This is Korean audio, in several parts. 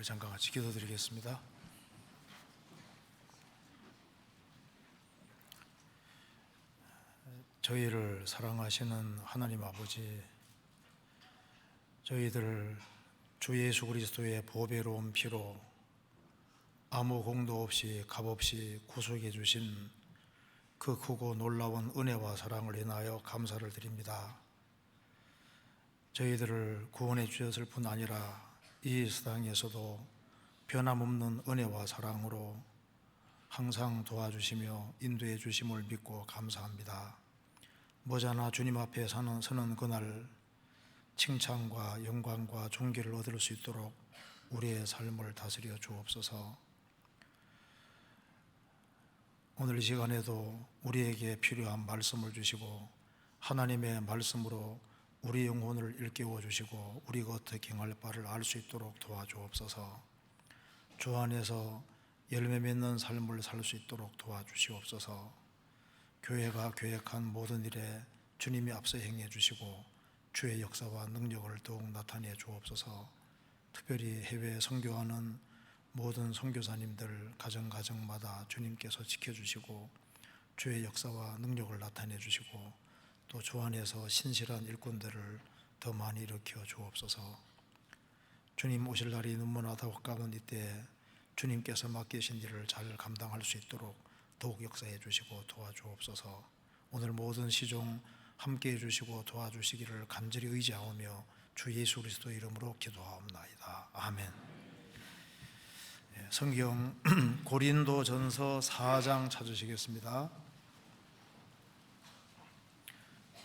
잠깐 같이 기도드리겠습니다. 저희를 사랑하시는 하나님 아버지, 저희들을 주 예수 그리스도의 보배로운 피로 아무 공도 없이 값없이 구속해 주신 그 크고 놀라운 은혜와 사랑을 인하여 감사를 드립니다. 저희들을 구원해 주셨을 뿐 아니라 이 세상에서도 변함없는 은혜와 사랑으로 항상 도와주시며 인도해 주심을 믿고 감사합니다. 머지않아 주님 앞에 서는 그날 칭찬과 영광과 존귀를 얻을 수 있도록 우리의 삶을 다스려 주옵소서. 오늘 이 시간에도 우리에게 필요한 말씀을 주시고 하나님의 말씀으로 우리 영혼을 일깨워 주시고 우리가 어떻게 행할 바를 알 수 있도록 도와주옵소서. 주 안에서 열매 맺는 삶을 살 수 있도록 도와주시옵소서. 교회가 계획한 모든 일에 주님이 앞서 행해 주시고 주의 역사와 능력을 더욱 나타내 주옵소서. 특별히 해외 선교하는 모든 선교사님들 가정마다 주님께서 지켜주시고 주의 역사와 능력을 나타내 주시고 또 주 안에서 신실한 일꾼들을 더 많이 일으켜 주옵소서. 주님 오실 날이 너무나 가까운 이때 주님께서 맡기신 일을 잘 감당할 수 있도록 더욱 역사해 주시고 도와주옵소서. 오늘 모든 시종 함께해 주시고 도와주시기를 간절히 의지하오며 주 예수 그리스도 이름으로 기도하옵나이다. 아멘. 성경 고린도전서 4장 찾으시겠습니다.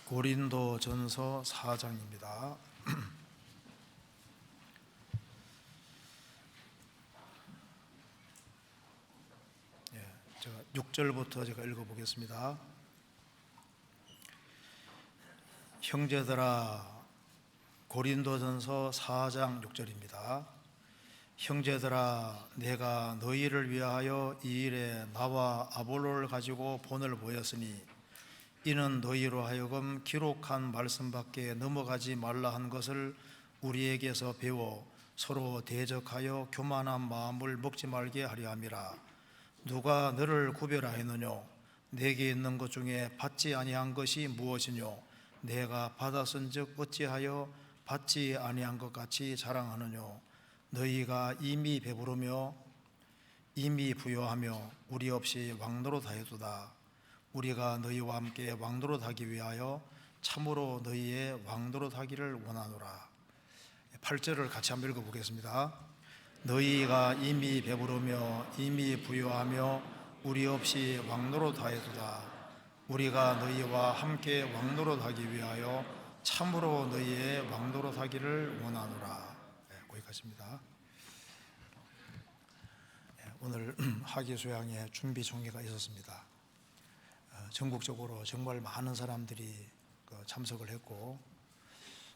고린도전서 4장입니다. 제가 6절부터 제가 읽어보겠습니다. 형제들아, 고린도전서 4장 6절입니다. 형제들아, 내가 너희를 위하여 이 일에 나와 아볼로를 가지고 본을 보였으니 이는 너희로 하여금 기록한 말씀밖에 넘어가지 말라 한 것을 우리에게서 배워 서로 대적하여 교만한 마음을 먹지 말게 하려 함이라. 누가 너를 구별하였느뇨? 내게 있는 것 중에 받지 아니한 것이 무엇이뇨? 내가 받았은즉 어찌하여 받지 아니한 것 같이 자랑하느뇨? 너희가 이미 배부르며 이미 부요하며 우리 없이 왕노릇하였도다. 우리가 너희와 함께 왕노릇하기 위하여 참으로 너희의 왕노릇하기를 원하노라. 8절을 같이 한번 읽어보겠습니다. 너희가 이미 배부르며 이미 부요하며 우리 없이 왕노릇하였도다. 우리가 너희와 함께 왕노릇하기 위하여 참으로 너희의 왕노릇하기를 원하노라. 거기까지입니다. 오늘 학예수양의 준비 총회가 있었습니다. 전국적으로 정말 많은 사람들이 참석을 했고,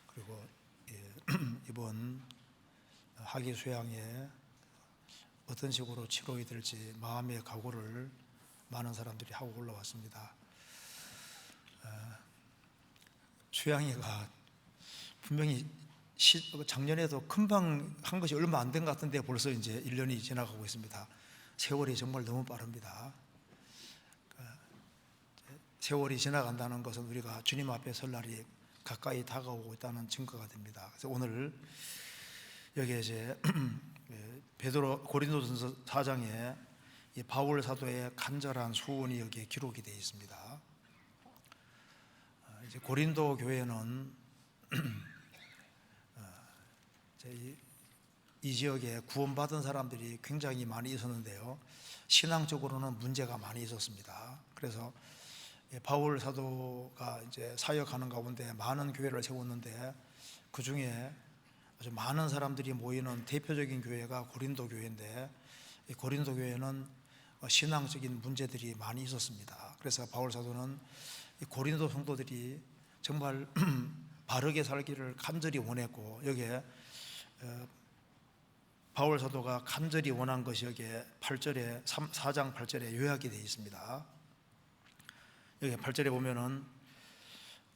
그리고 이번 학예수양에 어떤 식으로 치료가 될지 마음의 각오를 많은 사람들이 하고 올라왔습니다. 수양회가 분명히 작년에도 금방 한 것이 얼마 안 된 것 같은데 벌써 이제 1년이 지나가고 있습니다. 세월이 정말 너무 빠릅니다. 세월이 지나간다는 것은 우리가 주님 앞에 설 날이 가까이 다가오고 있다는 증거가 됩니다. 그래서 오늘 여기에 이제 베드로 고린도전서 4장에 바울 사도의 간절한 수원이 여기에 기록이 되어 있습니다. 이제 고린도 교회는 이 지역에 구원받은 사람들이 굉장히 많이 있었는데요, 신앙적으로는 문제가 많이 있었습니다. 그래서 바울 사도가 이제 사역하는 가운데 많은 교회를 세웠는데 그 중에 아주 많은 사람들이 모이는 대표적인 교회가 고린도 교회인데, 이 고린도 교회는 신앙적인 문제들이 많이 있었습니다. 그래서 바울 사도는 이 고린도 성도들이 정말 바르게 살기를 간절히 원했고, 여기에 바울 사도가 간절히 원한 것이 여기에 8절에 4장 8절에 요약이 되어 있습니다. 여기 8절에 보면은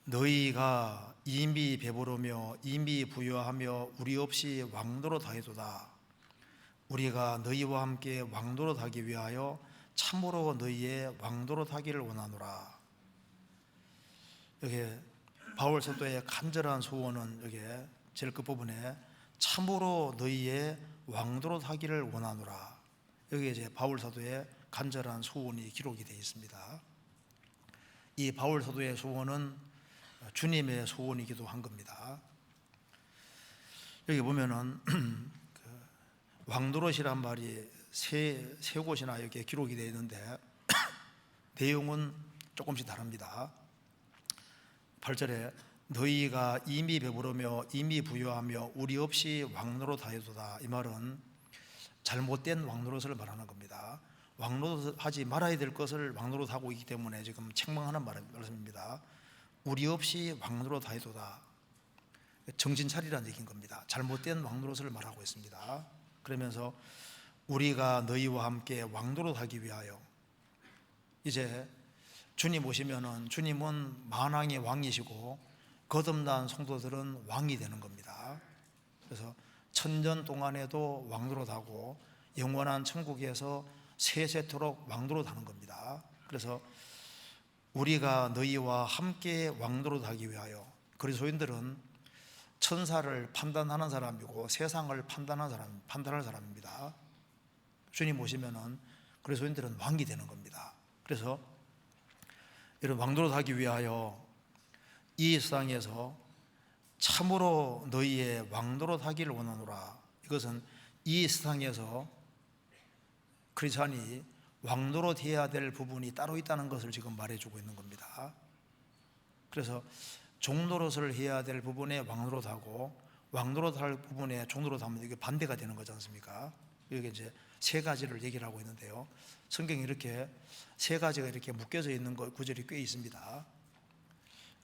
너희가 이미 배부르며 이미 부유하며 우리 없이 왕노릇하였도다. 우리가 너희와 함께 왕노릇하기 위하여 참으로 너희의 왕노릇하기를 원하노라. 여기 바울 사도의 간절한 소원은 여기 제일 끝부분에 참으로 너희의 왕노릇하기를 원하노라. 여기 이제 바울 사도의 간절한 소원이 기록이 되어 있습니다. 이 바울 사도의 소원은 주님의 소원이기도 한 겁니다. 여기 보면은 왕노릇이란 말이 세 곳이나 이렇게 기록이 되어 있는데 내용은 조금씩 다릅니다. 8절에 너희가 이미 배부르며 이미 부유하며 우리 없이 왕노릇하여도다. 이 말은 잘못된 왕노릇을 말하는 겁니다. 왕노릇하지 말아야 될 것을 왕노릇하고 있기 때문에 지금 책망하는 말씀입니다. 우리 없이 왕노릇하여도다. 정신 차리라는 얘기인 겁니다. 잘못된 왕노릇을 말하고 있습니다. 그러면서 우리가 너희와 함께 왕노릇하기 위하여, 이제 주님 오시면은 주님은 만왕의 왕이시고 거듭난 성도들은 왕이 되는 겁니다. 그래서 천년 동안에도 왕노릇하고 영원한 천국에서 세세토록 왕노릇하는 겁니다. 그래서 우리가 너희와 함께 왕노릇하기 위하여, 그리스도인들은 천사를 판단하는 사람이고 세상을 판단할 사람입니다. 주님 오시면은 그리스도인들은 왕이 되는 겁니다. 그래서 이런 왕노릇하기 위하여 이 세상에서 참으로 너희의 왕노릇하기를 원하노라. 이것은 이 세상에서 크리스찬이 왕노릇해야 될 부분이 따로 있다는 것을 지금 말해주고 있는 겁니다. 그래서 종노릇을 해야 될 부분에 왕노릇하고 왕노릇할 부분에 종노릇하면 이게 반대가 되는 거지 않습니까? 여기 이제 세 가지를 얘기를 하고 있는데요. 성경에 이렇게 세 가지가 이렇게 묶여져 있는 구절이 꽤 있습니다.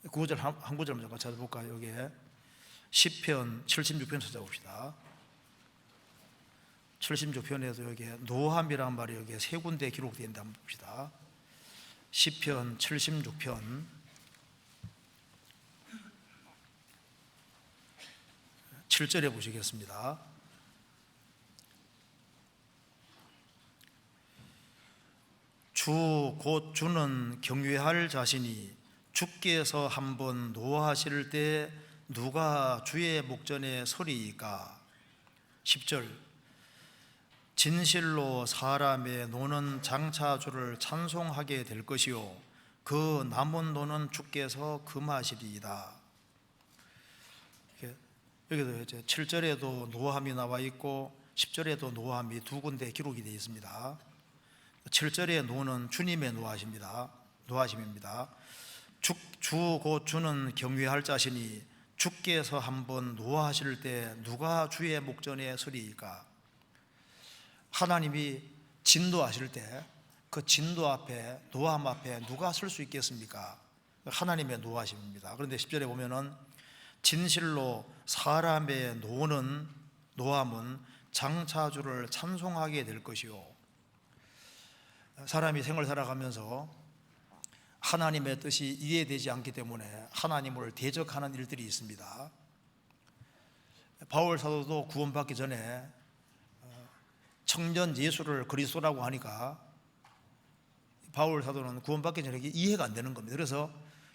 구절 한 구절만 잠깐 찾아볼까요? 여기에 시편 76편 찾아봅시다. 76편에도 여기에 노함이라는 말이 여기에 세 군데 기록되어 있는데 한번 봅시다. 시편 76편 7절에 보시겠습니다. 주 곧 주는 경외할 자신이 주께서 한번 노하실 때 누가 주의 목전에 서리이까. 10절 진실로 사람의 노는 장차 주를 찬송하게 될 것이요 그 남은 노는 주께서 금하시리이다. 여기도 이제 7절에도 노함이 나와 있고 10절에도 노함이 두 군데 기록이 되어 있습니다. 7절의 노는 주님의 노하심입니다. 주 곧 주는 경외할 자신이 주께서 한번 노하실 때 누가 주의 목전에 서리이까. 하나님이 진노하실 때 그 진노 앞에, 노함 앞에 누가 설 수 있겠습니까? 하나님의 노하심입니다. 그런데 10절에 보면은 진실로 사람의 노함은 장차 주를 찬송하게 될 것이요. 사람이 생을 살아가면서 하나님의 뜻이 이해되지 않기 때문에 하나님을 대적하는 일들이 있습니다. 바울 사도도 구원받기 전에 청년 예수를 그리스도라고 하니까 바울 사도는 구원받기 전에 이해가 안 되는 겁니다. 그래서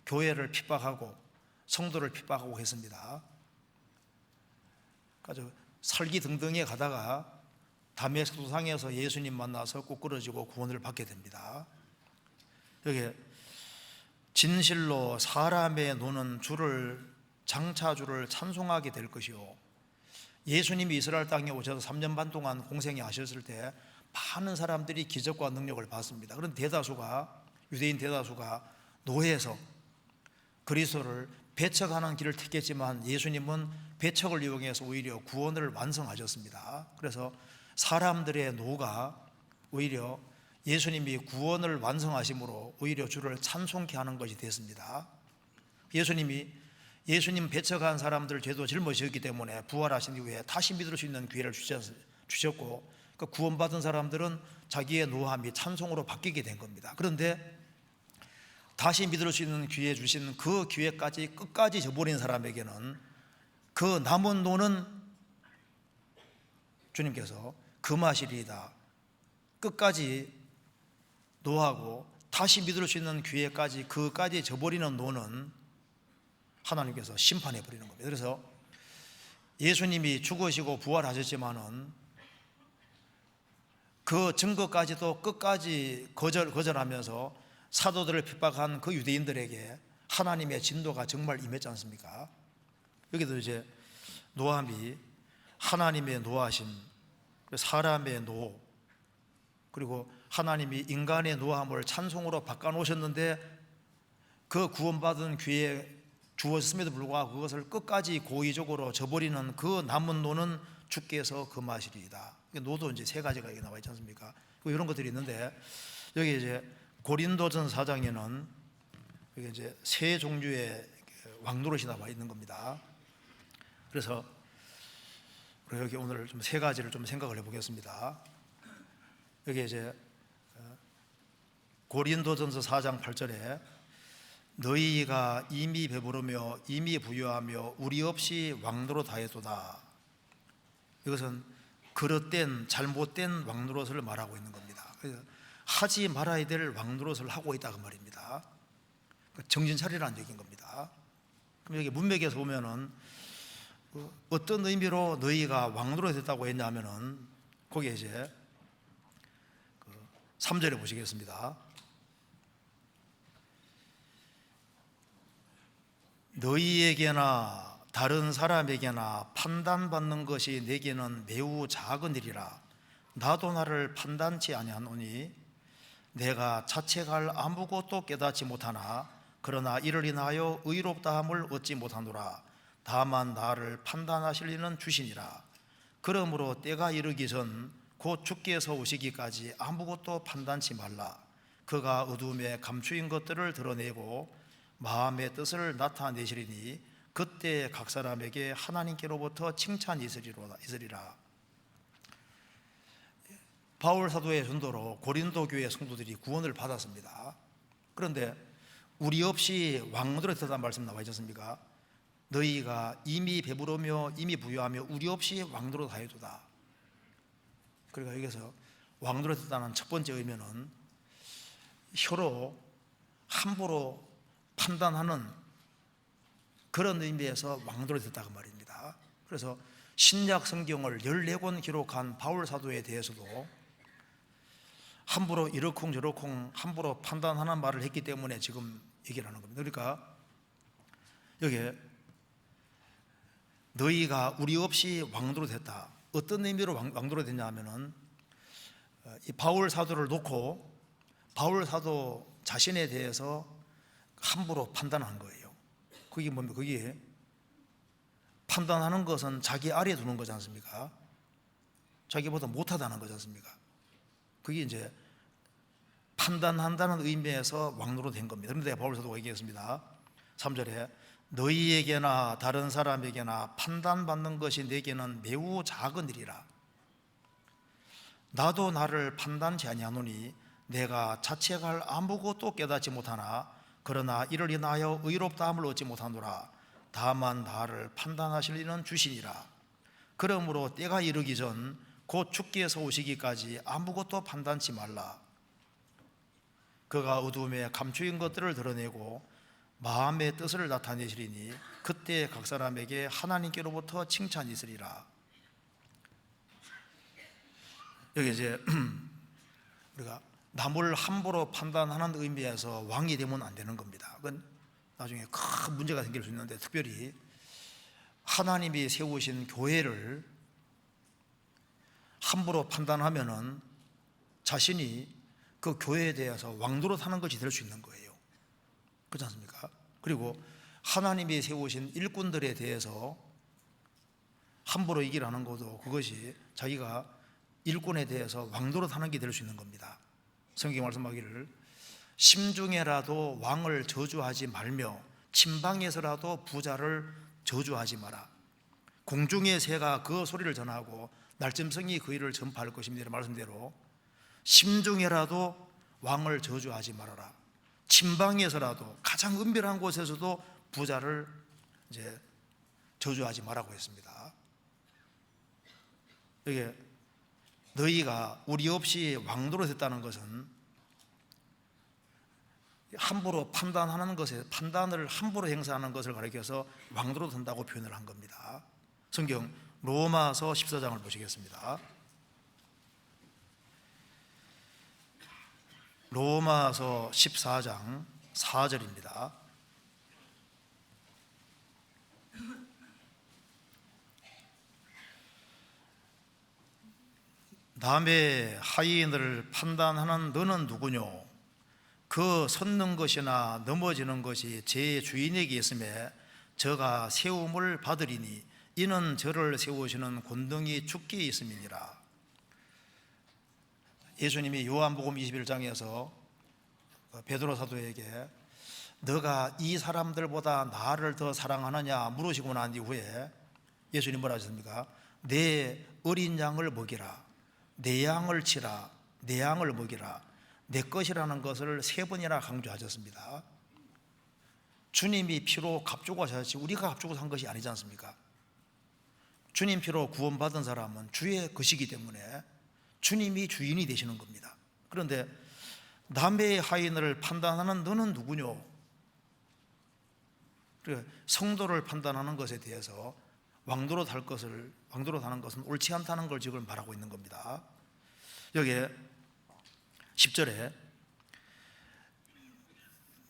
교회를 핍박하고 성도를 핍박하고 했습니다. 아주 설기등등에 가다가 다메섹 도상에서 예수님 만나서 꾸꾸러지고 구원을 받게 됩니다. 여기 진실로 사람의 노는 장차 주를 찬송하게 될 것이요. 예수님이 이스라엘 땅에 오셔서 3년 반 동안 공생에 하셨을 때 많은 사람들이 기적과 능력을 받습니다. 그런 유대인 대다수가 노예에서 그리스도를 배척하는 길을 택했지만 예수님은 배척을 이용해서 오히려 구원을 완성하셨습니다. 그래서 사람들의 노가 오히려 예수님이 구원을 완성하심으로 오히려 주를 찬송케 하는 것이 됐습니다. 예수님 배척한 사람들 죄도 짊어지셨기 때문에 부활하신 이후에 다시 믿을 수 있는 기회를 주셨고 그 구원받은 사람들은 자기의 노함이 찬송으로 바뀌게 된 겁니다. 그런데 다시 믿을 수 있는 기회 주신 그 기회까지 끝까지 저버린 사람에게는 그 남은 노는 주님께서 금하시리이다. 끝까지 노하고 다시 믿을 수 있는 기회까지 그까지 저버리는 노는 하나님께서 심판해 버리는 겁니다. 그래서 예수님이 죽으시고 부활하셨지만은 그 증거까지도 끝까지 거절하면서 사도들을 핍박한 그 유대인들에게 하나님의 진노가 정말 임했지 않습니까? 여기도 이제 노함이 하나님의 노하심, 사람의 노, 그리고 하나님이 인간의 노함을 찬송으로 바꿔놓으셨는데 그 구원받은 기회에 주었음에도 불구하고 그것을 끝까지 고의적으로 저버리는 그 남은 노는 주께서 금하시리이다. 노도 이제 세 가지가 여기 나와 있지 않습니까? 이런 것들이 있는데 여기 이제 고린도전 4장에는 여기 이제 세 종류의 왕노릇이 나와 있는 겁니다. 그래서 여기 오늘 좀 세 가지를 좀 생각을 해보겠습니다. 여기 이제 고린도전서 4장 8절에 너희가 이미 배부르며 이미 부유하며 우리 없이 왕노릇 하였도다. 이것은 그릇된 잘못된 왕노릇을 말하고 있는 겁니다. 그래서 하지 말아야 될 왕노릇을 하고 있다 그 말입니다. 정신 차리라는 얘기인 겁니다. 그럼 여기 문맥에서 보면은 어떤 의미로 너희가 왕노릇 했다고 했냐면은 거기에 이제 3절에 보시겠습니다. 너희에게나 다른 사람에게나 판단받는 것이 내게는 매우 작은 일이라. 나도 나를 판단치 아니하노니 내가 자책할 아무것도 깨닫지 못하나 그러나 이를 인하여 의롭다함을 얻지 못하노라. 다만 나를 판단하실 이는 주시니라. 그러므로 때가 이르기 전 곧 주께서 오시기까지 아무것도 판단치 말라. 그가 어두움에 감추인 것들을 드러내고 마음의 뜻을 나타내시리니 그때 각 사람에게 하나님께로부터 칭찬이 있으리라. 바울 사도의 전도로 고린도 교회 성도들이 구원을 받았습니다. 그런데 우리 없이 왕노릇 했다는 말씀 나와 있지 않습니까? 너희가 이미 배부르며 이미 부유하며 우리 없이 왕노릇 하여도다. 그러니까 여기서 왕노릇 했다는 첫 번째 의미는 혀로 함부로 판단하는 그런 의미에서 왕노릇 했다고 말입니다. 그래서 신약 성경을 14권 기록한 바울 사도에 대해서도 함부로 이러쿵저러쿵 함부로 판단하는 말을 했기 때문에 지금 얘기를 하는 겁니다. 그러니까 여기에 너희가 우리 없이 왕노릇 했다. 어떤 의미로 왕노릇 했냐 하면은 이 바울 사도를 놓고 바울 사도 자신에 대해서 함부로 판단한 거예요. 그게 뭡니까? 그게 판단하는 것은 자기 아래에 두는 거지 않습니까? 자기보다 못하다는 거지 않습니까? 그게 이제 판단한다는 의미에서 왕노릇 된 겁니다. 그런데 바울 사도가 얘기했습니다. 3절에 너희에게나 다른 사람에게나 판단받는 것이 내게는 매우 작은 일이라. 나도 나를 판단치 아니하노니 내가 자책할 아무것도 깨닫지 못하나 그러나 이를 인하여 의롭다함을 얻지 못하노라. 다만 나를 판단하실 이는 주시니라. 그러므로 때가 이르기 전 곧 주께서 오시기까지 아무것도 판단치 말라. 그가 어두움에 감추인 것들을 드러내고 마음의 뜻을 나타내시리니 그때 각 사람에게 하나님께로부터 칭찬이 있으리라. 여기 이제 우리가 남을 함부로 판단하는 의미에서 왕이 되면 안 되는 겁니다. 그건 나중에 큰 문제가 생길 수 있는데, 특별히 하나님이 세우신 교회를 함부로 판단하면은 자신이 그 교회에 대해서 왕노릇하는 것이 될 수 있는 거예요. 그렇지 않습니까? 그리고 하나님이 세우신 일꾼들에 대해서 함부로 얘기를 하는 것도 그것이 자기가 일꾼에 대해서 왕노릇하는 게 될 수 있는 겁니다. 성경이 말씀하기를 심중에라도 왕을 저주하지 말며 침방에서라도 부자를 저주하지 마라. 공중의 새가 그 소리를 전하고 날짐승이 그 일을 전파할 것입니다. 말씀대로 심중에라도 왕을 저주하지 말아라. 침방에서라도 가장 은밀한 곳에서도 부자를 이제 저주하지 말라고 했습니다. 이게 너희가 우리 없이 왕도로 됐다는 것은 함부로 판단하는 것에, 판단을 함부로 행사하는 것을 가리켜서 왕도로 된다고 표현을 한 겁니다. 성경 로마서 14장을 보시겠습니다. 로마서 14장 4절입니다. 남의 하인을 판단하는 너는 누구뇨? 그 섰는 것이나 넘어지는 것이 제 주인에게 있음에 저가 세움을 받으리니 이는 저를 세우시는 권능이 주께 있음이니라. 예수님이 요한복음 21장에서 베드로 사도에게 너가 이 사람들보다 나를 더 사랑하느냐 물으시고 난 이후에 예수님 뭐라 하셨습니까? 내 어린 양을 먹이라, 내 양을 치라, 내 양을 먹이라, 내 것이라는 것을 3번이나 강조하셨습니다. 주님이 피로 값주고 하셨지 우리가 값주고 산 것이 아니지 않습니까? 주님 피로 구원받은 사람은 주의 것이기 때문에 주님이 주인이 되시는 겁니다. 그런데 남의 하인을 판단하는 너는 누구뇨? 성도를 판단하는 것에 대해서 왕도로 달 것을, 왕도로 다는 것은 옳지 않다는 걸 지금 말하고 있는 겁니다. 여기에 10절에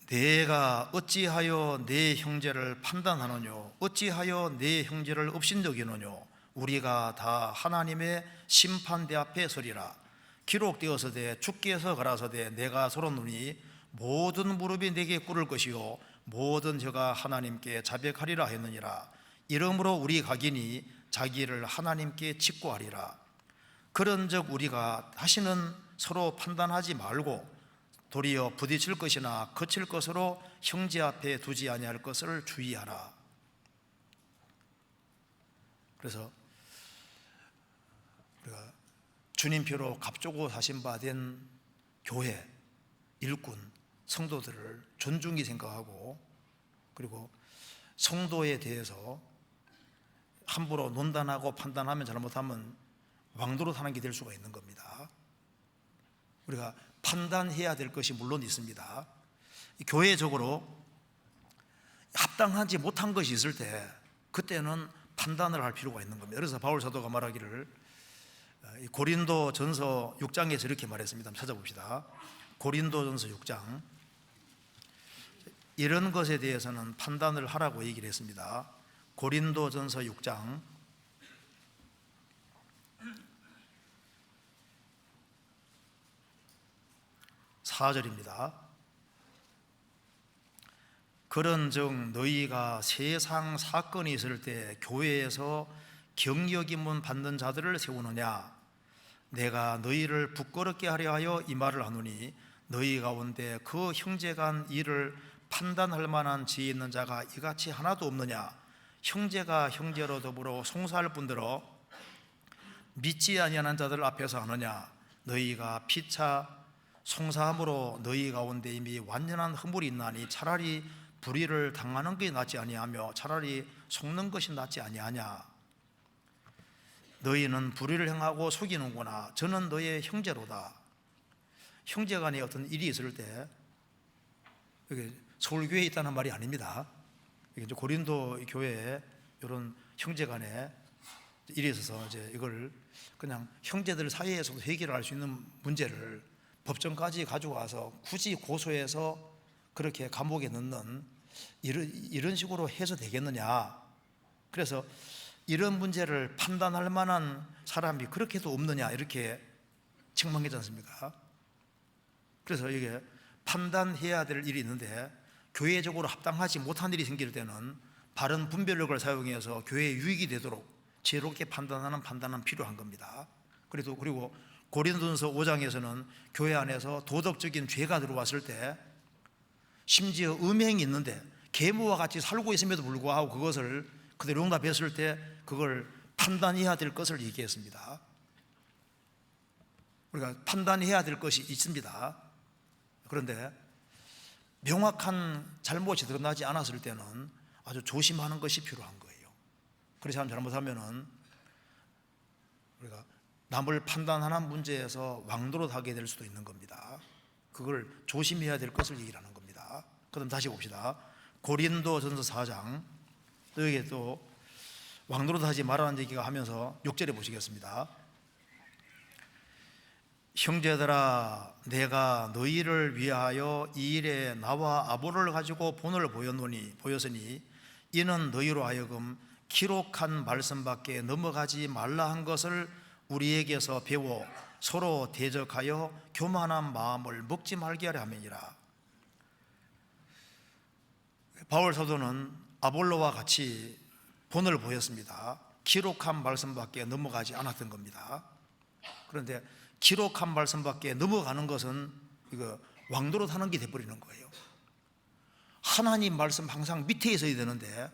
내가 어찌하여 내 형제를 판단하느뇨? 어찌하여 내 형제를 업신여기느뇨? 우리가 다 하나님의 심판대 앞에 서리라. 기록되어서되 주께서 가라사대 내가 서러누니 모든 무릎이 내게 꿇을 것이요 모든 혀가 하나님께 자백하리라 했느니라. 이러므로 우리 각인이 자기를 하나님께 직고하리라. 그런즉 우리가 다시는 서로 판단하지 말고 도리어 부딪힐 것이나 거칠 것으로 형제 앞에 두지 아니할 것을 주의하라. 그래서 우리가 주님 피로 값주고 사신 바 된 교회, 일꾼, 성도들을 존중히 생각하고 그리고 성도에 대해서 함부로 논단하고 판단하면 잘못하면 왕도로 사는 게 될 수가 있는 겁니다. 우리가 판단해야 될 것이 물론 있습니다. 교회적으로 합당하지 못한 것이 있을 때 그때는 판단을 할 필요가 있는 겁니다. 그래서 바울 사도가 말하기를 고린도 전서 6장에서 이렇게 말했습니다. 한번 찾아봅시다. 고린도 전서 6장 이런 것에 대해서는 판단을 하라고 얘기를 했습니다. 고린도 전서 6장 4절입니다. 그런즉 너희가 세상 사건이 있을 때 교회에서 경력임문 받는 자들을 세우느냐? 내가 너희를 부끄럽게 하려 하여 이 말을 하노니 너희 가운데 그 형제간 일을 판단할 만한 지혜 있는 자가 이같이 하나도 없느냐? 형제가 형제로 더불어 송사할 뿐더러 믿지 아니하는 자들 앞에서 하느냐? 너희가 피차 송사함으로 너희 가운데 이미 완전한 허물이 있나니 차라리 불의를 당하는 것이 낫지 아니하며 차라리 속는 것이 낫지 아니하냐? 너희는 불의를 행하고 속이는구나. 저는 너희의 형제로다. 형제간에 어떤 일이 있을 때 여기 서울교회에 있다는 말이 아닙니다. 이제 고린도 교회에 이런 형제간에 일이 있어서 이제 이걸 그냥 형제들 사이에서도 해결할 수 있는 문제를 법정까지 가지고 와서 굳이 고소해서 그렇게 감옥에 넣는 이런 식으로 해서 되겠느냐? 그래서 이런 문제를 판단할 만한 사람이 그렇게도 없느냐 이렇게 책망하지 않습니까? 그래서 이게 판단해야 될 일이 있는데 교회적으로 합당하지 못한 일이 생길 때는 바른 분별력을 사용해서 교회에 유익이 되도록 지혜롭게 판단은 필요한 겁니다. 그리고 고린도전서 5장에서는 교회 안에서 도덕적인 죄가 들어왔을 때 심지어 음행이 있는데 계모와 같이 살고 있음에도 불구하고 그것을 그대로 용납했을 때 그걸 판단해야 될 것을 얘기했습니다. 우리가 판단해야 될 것이 있습니다. 그런데 명확한 잘못이 드러나지 않았을 때는 아주 조심하는 것이 필요한 거예요. 그래서 잘못하면은 우리가 남을 판단하는 문제에서 왕노릇하게 될 수도 있는 겁니다. 그걸 조심해야 될 것을 얘기를 하는 겁니다. 그럼 다시 봅시다. 고린도전서 4장, 또 여기에 또 왕노릇하지 말라는 얘기가 하면서 6절에 보시겠습니다. 형제들아, 내가 너희를 위하여 이 일에 나와 아볼로를 가지고 본을 보였으니 이는 너희로 하여금 기록한 말씀밖에 넘어가지 말라 한 것을 우리에게서 배워 서로 대적하여 교만한 마음을 먹지 말게 하려 함이니라. 바울 사도는 아볼로와 같이 본을 보였습니다. 기록한 말씀밖에 넘어가지 않았던 겁니다. 그런데 기록한 말씀밖에 넘어가는 것은 이거 왕노릇하는 게 돼버리는 거예요. 하나님 말씀 항상 밑에 있어야 되는데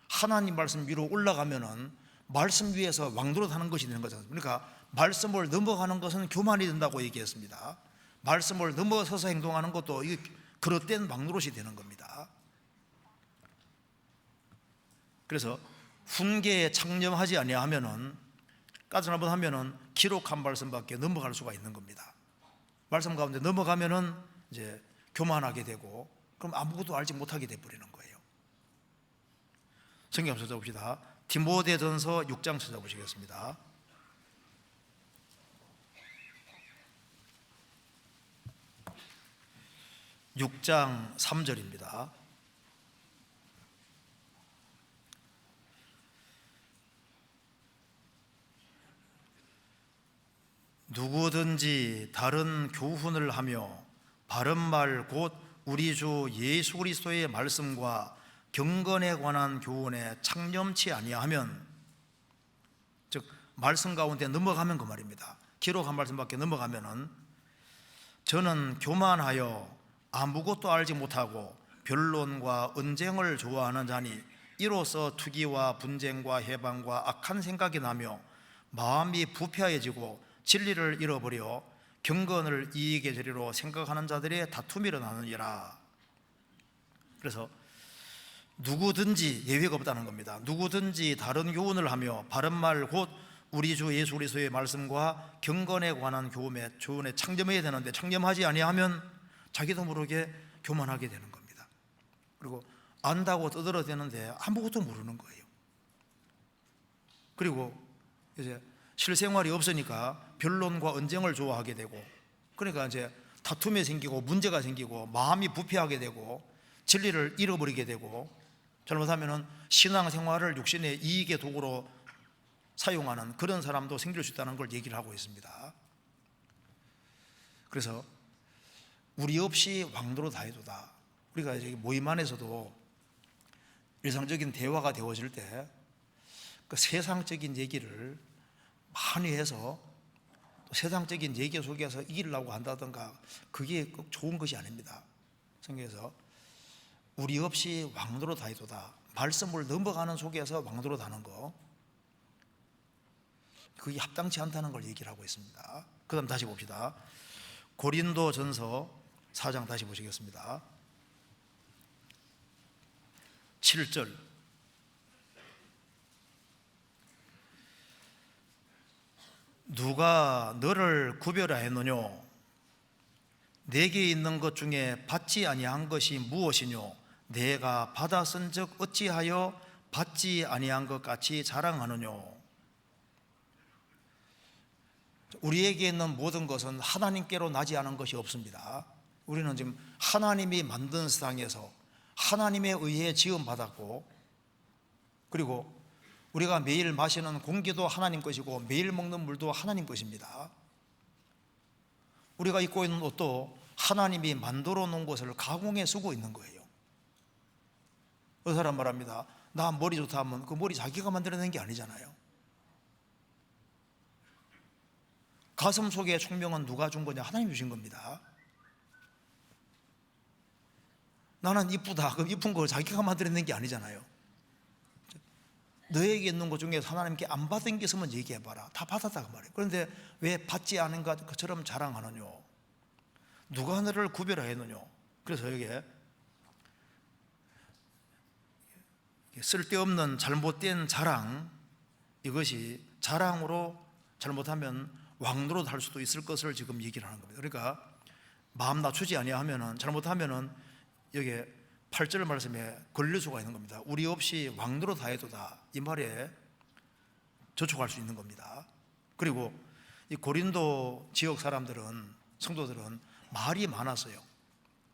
하나님 말씀 위로 올라가면은 말씀 위에서 왕노릇하는 것이 되는 거잖아요. 그러니까 말씀을 넘어가는 것은 교만이 된다고 얘기했습니다. 말씀을 넘어서서 행동하는 것도 이게 그릇된 왕노릇이 되는 겁니다. 그래서 훈계에 창념하지 아니하면은 까짓 한번 하면은 기록한 말씀밖에 넘어갈 수가 있는 겁니다. 말씀 가운데 넘어가면은 이제 교만하게 되고 그럼 아무것도 알지 못하게 돼 버리는 거예요. 성경 찾아봅시다. 디모데전서 6장 찾아보시겠습니다. 6장 3절입니다. 누구든지 다른 교훈을 하며 바른 말 곧 우리 주 예수 그리스도의 말씀과 경건에 관한 교훈에 창념치 아니하면, 즉 말씀 가운데 넘어가면 그 말입니다. 기록한 말씀밖에 넘어가면은 저는 교만하여 아무것도 알지 못하고 변론과 언쟁을 좋아하는 자니 이로써 투기와 분쟁과 해방과 악한 생각이 나며 마음이 부패해지고 진리를 잃어버려 경건을 이익의 재료로 생각하는 자들의 다툼이 일어나느니라. 그래서 누구든지 예외가 없다는 겁니다. 누구든지 다른 교훈을 하며 바른 말 곧 우리 주 예수 그리스도의 말씀과 경건에 관한 교훈에 창념해야 되는데 창념하지 아니하면 자기도 모르게 교만하게 되는 겁니다. 그리고 안다고 떠들어대는데 아무것도 모르는 거예요. 그리고 이제 실생활이 없으니까 변론과 언쟁을 좋아하게 되고, 그러니까 이제 다툼이 생기고 문제가 생기고 마음이 부패하게 되고 진리를 잃어버리게 되고, 잘못하면은 신앙생활을 육신의 이익의 도구로 사용하는 그런 사람도 생길 수 있다는 걸 얘기를 하고 있습니다. 그래서 우리 없이 왕노릇 하여도다. 우리가 이제 모임 안에서도 일상적인 대화가 되어질 때 그 세상적인 얘기를 많이 해서 또 세상적인 얘기 속에서 이기려고 한다든가 그게 꼭 좋은 것이 아닙니다. 성경에서 우리 없이 왕노릇 하여도다, 말씀을 넘어가는 속에서 왕노릇 하는 거, 그게 합당치 않다는 걸 얘기를 하고 있습니다. 그 다음 다시 봅시다. 고린도전서 4장 다시 보시겠습니다. 7절. 누가 너를 구별하였느뇨? 내게 있는 것 중에 받지 아니한 것이 무엇이뇨? 내가 받았은즉 어찌하여 받지 아니한 것 같이 자랑하느뇨? 우리에게 있는 모든 것은 하나님께로 나지 않은 것이 없습니다. 우리는 지금 하나님이 만든 세상에서 하나님에 의해 지음받았고, 그리고 우리가 매일 마시는 공기도 하나님 것이고 매일 먹는 물도 하나님 것입니다. 우리가 입고 있는 옷도 하나님이 만들어 놓은 것을 가공해 쓰고 있는 거예요. 어느 사람 말합니다. 나 머리 좋다 하면 그 머리 자기가 만들어낸 게 아니잖아요. 가슴 속에 총명은 누가 준 거냐? 하나님 주신 겁니다. 나는 이쁘다, 그럼 이쁜 걸 자기가 만들어낸 게 아니잖아요. 너에게 있는 것 중에 하나님께 안 받은 게 있으면 얘기해봐라. 다 받았다 그 말이에요. 그런데 왜 받지 않은 것처럼 자랑하느냐? 누가 너를 구별하였느냐? 그래서 여기에 쓸데없는 잘못된 자랑, 이것이 자랑으로 잘못하면 왕노릇 할 수도 있을 것을 지금 얘기를 하는 겁니다. 그러니까 마음 낮추지 아니하면은, 잘못하면은 여기 8절 말씀에 걸릴 수가 있는 겁니다. 우리 없이 왕노릇 하여도다, 이 말에 저촉할 수 있는 겁니다. 그리고 이 고린도 지역 사람들은, 성도들은 말이 많았어요.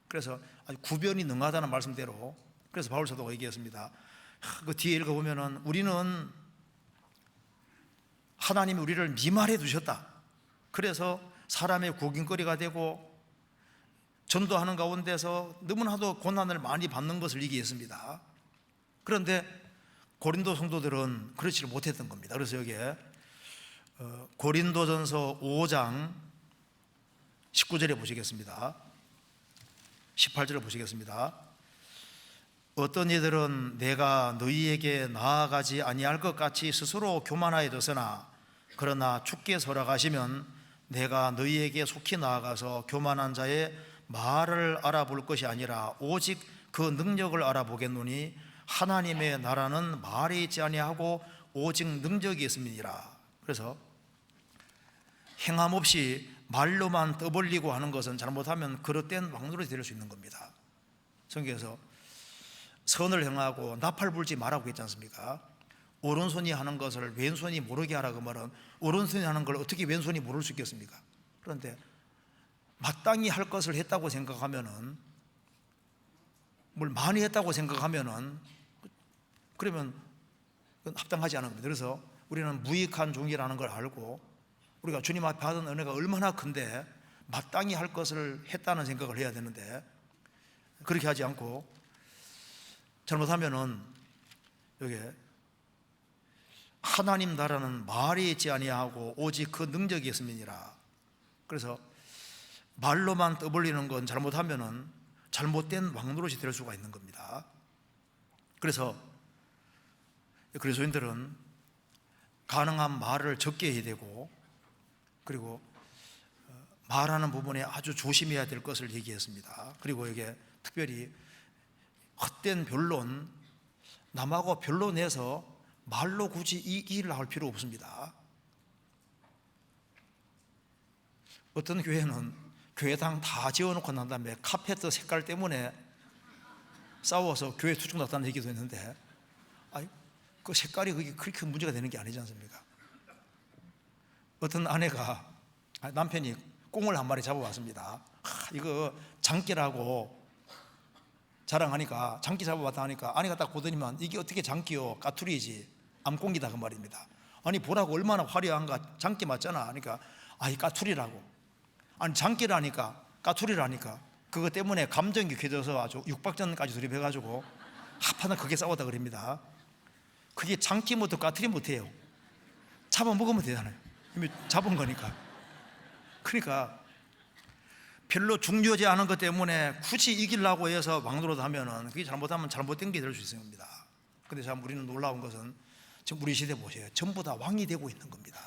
그래서 아주 구변이 능하다는 말씀대로, 그래서 바울 사도가 얘기했습니다. 그 뒤에 읽어보면은 우리는 하나님이 우리를 미말해 두셨다. 그래서 사람의 구경거리가 되고 전도하는 가운데서 너무나도 고난을 많이 받는 것을 얘기했습니다. 그런데 고린도 성도들은 그렇지 못했던 겁니다. 그래서 여기에 고린도전서 5장 19절에 보시겠습니다. 18절을 보시겠습니다. 어떤 이들은 내가 너희에게 나아가지 아니할 것 같이 스스로 교만하여졌으나 그러나 주께 설악하시면 내가 너희에게 속히 나아가서 교만한 자의 말을 알아볼 것이 아니라 오직 그 능력을 알아보겠노니 하나님의 나라는 말에 있지 아니하고 오직 능력이 있음이니라. 그래서 행함 없이 말로만 떠벌리고 하는 것은 잘못하면 그릇된 왕노릇이 될 수 있는 겁니다. 성경에서 선을 행하고 나팔 불지 말라고 했지 않습니까? 오른손이 하는 것을 왼손이 모르게 하라고 말은, 오른손이 하는 걸 어떻게 왼손이 모를 수 있겠습니까? 그런데 마땅히 할 것을 했다고 생각하면은, 뭘 많이 했다고 생각하면은, 그러면 그건 합당하지 않은 겁니다. 그래서 우리는 무익한 종이라는 걸 알고, 우리가 주님 앞에 받은 은혜가 얼마나 큰데 마땅히 할 것을 했다는 생각을 해야 되는데, 그렇게 하지 않고 잘못하면은 여기 하나님 나라는 말이 있지 아니하고 오직 그 능력이 있음이니라. 그래서 말로만 떠벌리는 건 잘못하면은 잘못된 왕노릇이 될 수가 있는 겁니다. 그래서 그리스도인들은 가능한 말을 적게 해야 되고, 그리고 말하는 부분에 아주 조심해야 될 것을 얘기했습니다. 그리고 이게 특별히 헛된 변론, 남하고 변론해서 말로 굳이 이기를 할 필요 없습니다. 어떤 교회는 교회당 다 지어놓고 난 다음에 카페트 색깔 때문에 싸워서 교회 투정 났다는 얘기도 했는데, 그 색깔이 그게 그렇게 문제가 되는 게 아니지 않습니까? 어떤 아내가, 남편이 꽁을 한 마리 잡아왔습니다. 이거 장기라고 자랑하니까, 장기 잡아왔다 하니까 아내가 딱 보더니만 이게 어떻게 장기요, 까투리지, 암꽁기다 그 말입니다. 아니 보라고 얼마나 화려한가, 장기 맞잖아 하니까 이 까투리라고. 아니 장기라니까, 까투리라니까. 그것 때문에 감정이 켜져서 아주 육박전까지 돌입해가지고 합하나 크게 싸웠다 그럽니다. 그게 장기 못해 까투리 못해요. 잡아먹으면 되잖아요. 이미 잡은 거니까. 그러니까 별로 중요하지 않은 것 때문에 굳이 이기려고 해서 왕노릇 하면은 그게 잘못하면 잘못된 게 될 수 있습니다. 그런데 참 우리는 놀라운 것은 지금 우리 시대 보세요. 전부 다 왕이 되고 있는 겁니다.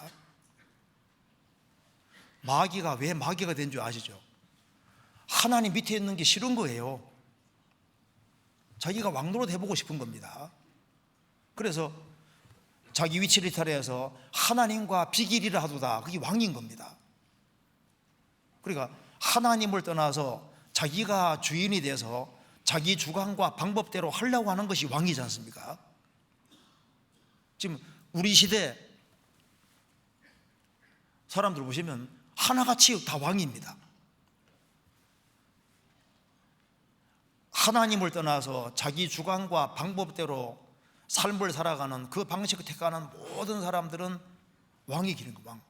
마귀가 왜 마귀가 된 줄 아시죠? 하나님 밑에 있는 게 싫은 거예요. 자기가 왕노릇 해보고 싶은 겁니다. 그래서 자기 위치를 이탈해서 하나님과 비길이라 하도다, 그게 왕인 겁니다. 그러니까 하나님을 떠나서 자기가 주인이 돼서 자기 주관과 방법대로 하려고 하는 것이 왕이지 않습니까? 지금 우리 시대 사람들 보시면 하나같이 다 왕입니다. 하나님을 떠나서 자기 주관과 방법대로 삶을 살아가는 그 방식을 택하는 모든 사람들은 왕이 기는 거, 왕.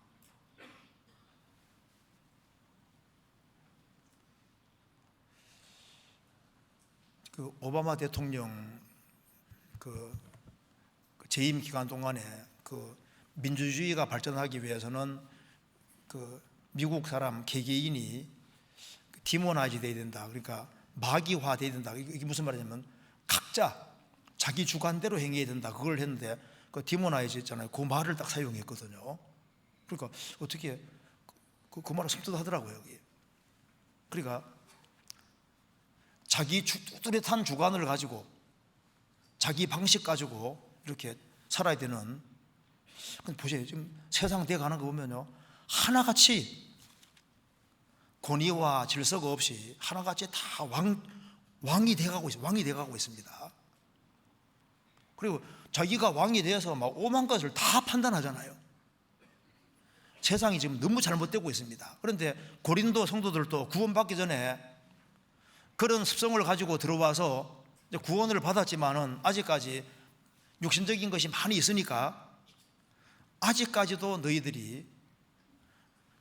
그 오바마 대통령 그 재임 기간 동안에 그 민주주의가 발전하기 위해서는 그 미국 사람 개개인이 디모나이즈 돼야 된다. 그러니까 마귀화 돼야 된다. 이게 무슨 말이냐면 각자 자기 주관대로 행해야 된다. 그걸 했는데 그 디모나이즈 있잖아요. 그 말을 딱 사용했거든요. 그러니까 어떻게 그 말을 섬뜩하더라고요, 여기. 그러니까 자기 뚜렷한 주관을 가지고 자기 방식 가지고 이렇게 살아야 되는 근데 보세요. 지금 세상 돼가는 거 보면요, 하나같이 권위와 질서가 없이 하나같이 다 왕이 돼가고 있어요. 왕이 돼가고 있습니다. 그리고 자기가 왕이 되어서 막 오만 것을 다 판단하잖아요. 세상이 지금 너무 잘못되고 있습니다. 그런데 고린도 성도들도 구원받기 전에 그런 습성을 가지고 들어와서 구원을 받았지만은 아직까지 육신적인 것이 많이 있으니까 아직까지도 너희들이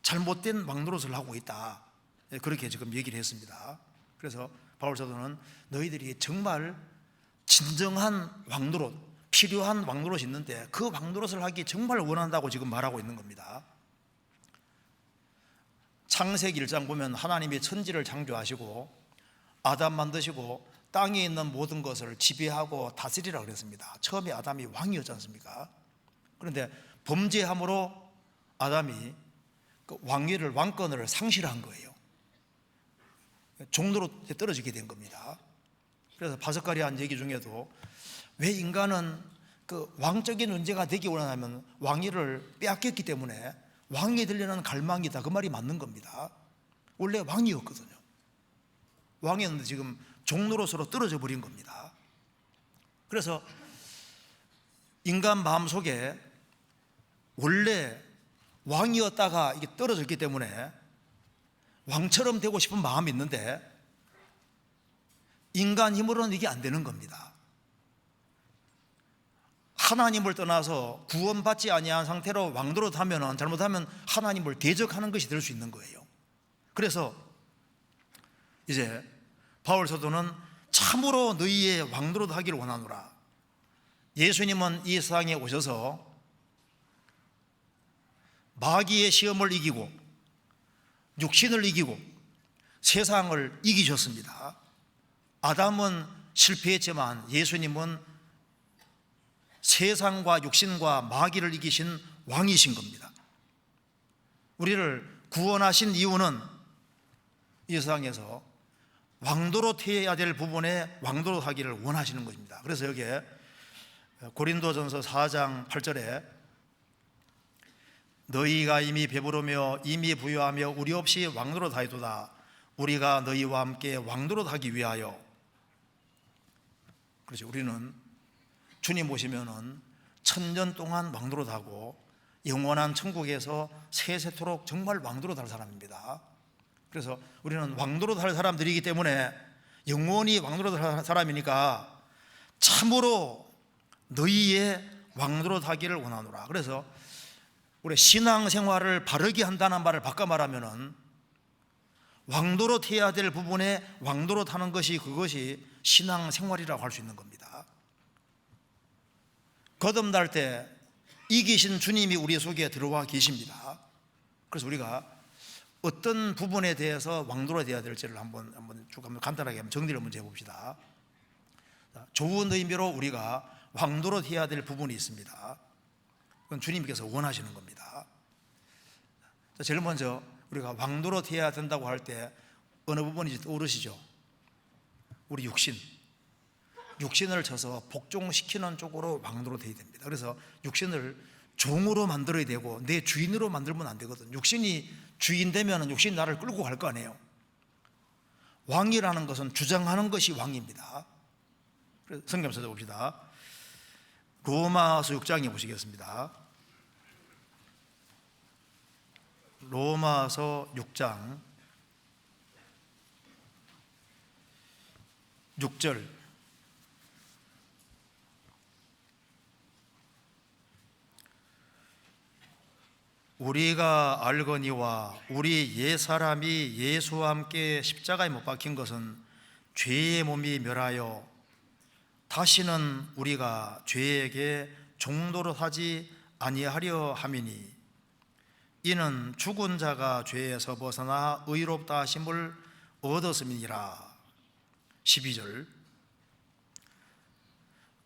잘못된 왕노릇을 하고 있다, 그렇게 지금 얘기를 했습니다. 그래서 바울 사도는 너희들이 정말 진정한 왕노릇, 필요한 왕노릇이 있는데 그 왕노릇을 하기 정말 원한다고 지금 말하고 있는 겁니다. 창세기 1장 보면 하나님이 천지를 창조하시고 아담 만드시고 땅에 있는 모든 것을 지배하고 다스리라 그랬습니다. 처음에 아담이 왕이었지 않습니까? 그런데 범죄함으로 아담이 그 왕권을 상실한 거예요. 종로로 떨어지게 된 겁니다. 그래서 바스카리안 얘기 중에도 왜 인간은 그 왕적인 존재가 되기 원하냐면 왕위를 빼앗겼기 때문에 왕이 되려는 갈망이다, 그 말이 맞는 겁니다. 원래 왕이었거든요. 왕이었는데 지금 종로로서로 떨어져 버린 겁니다. 그래서 인간 마음속에 원래 왕이었다가 이게 떨어졌기 때문에 왕처럼 되고 싶은 마음이 있는데 인간 힘으로는 이게 안 되는 겁니다. 하나님을 떠나서 구원받지 아니한 상태로 왕노릇 하면은, 잘못하면 하나님을 대적하는 것이 될 수 있는 거예요. 그래서 이제 바울 사도는 참으로 너희의 왕노릇 하기를 원하노라. 예수님은 이 세상에 오셔서 마귀의 시험을 이기고 육신을 이기고 세상을 이기셨습니다. 아담은 실패했지만 예수님은 세상과 육신과 마귀를 이기신 왕이신 겁니다. 우리를 구원하신 이유는 이 세상에서 왕도로 해야 될 부분에 왕도로 하기를 원하시는 것입니다. 그래서 여기에 고린도전서 4장 8절에 너희가 이미 배부르며 이미 부유하며 우리 없이 왕노릇 하이도다. 우리가 너희와 함께 왕노릇 하기 위하여. 그렇죠. 우리는 주님 오시면은 천년 동안 왕노릇 하고 영원한 천국에서 세세토록 정말 왕노릇 할 사람입니다. 그래서 우리는 왕노릇 할 사람들이기 때문에, 영원히 왕노릇 할 사람이니까 참으로 너희의 왕노릇 하기를 원하노라. 그래서 우리 신앙생활을 바르게 한다는 말을 바꿔 말하면은 왕노릇 해야 될 부분에 왕노릇 하는 것이, 그것이 신앙생활이라고 할 수 있는 겁니다. 거듭날 때 이기신 주님이 우리 속에 들어와 계십니다. 그래서 우리가 어떤 부분에 대해서 왕노릇 해야 될지를 한번 간단하게 정리를 먼저 해봅시다. 좋은 의미로 우리가 왕노릇 해야 될 부분이 있습니다. 그건 주님께서 원하시는 겁니다. 제일 먼저 우리가 왕노릇 해야 된다고 할 때 어느 부분인지 떠오르시죠? 우리 육신을 쳐서 복종시키는 쪽으로 왕노릇 해야 됩니다. 그래서 육신을 종으로 만들어야 되고 내 주인으로 만들면 안 되거든. 육신이 주인 되면 육신이 나를 끌고 갈 거 아니에요. 왕이라는 것은 주장하는 것이 왕입니다. 성경 찾아봅시다. 로마서 6장에 보시겠습니다. 로마서 6장 6절. 우리가 알거니와 우리 옛사람이 예수와 함께 십자가에 못 박힌 것은 죄의 몸이 멸하여 다시는 우리가 죄에게 종노릇하지 아니하려 함이니, 이는 죽은 자가 죄에서 벗어나 의롭다 하심을 얻었음이니라. 12절.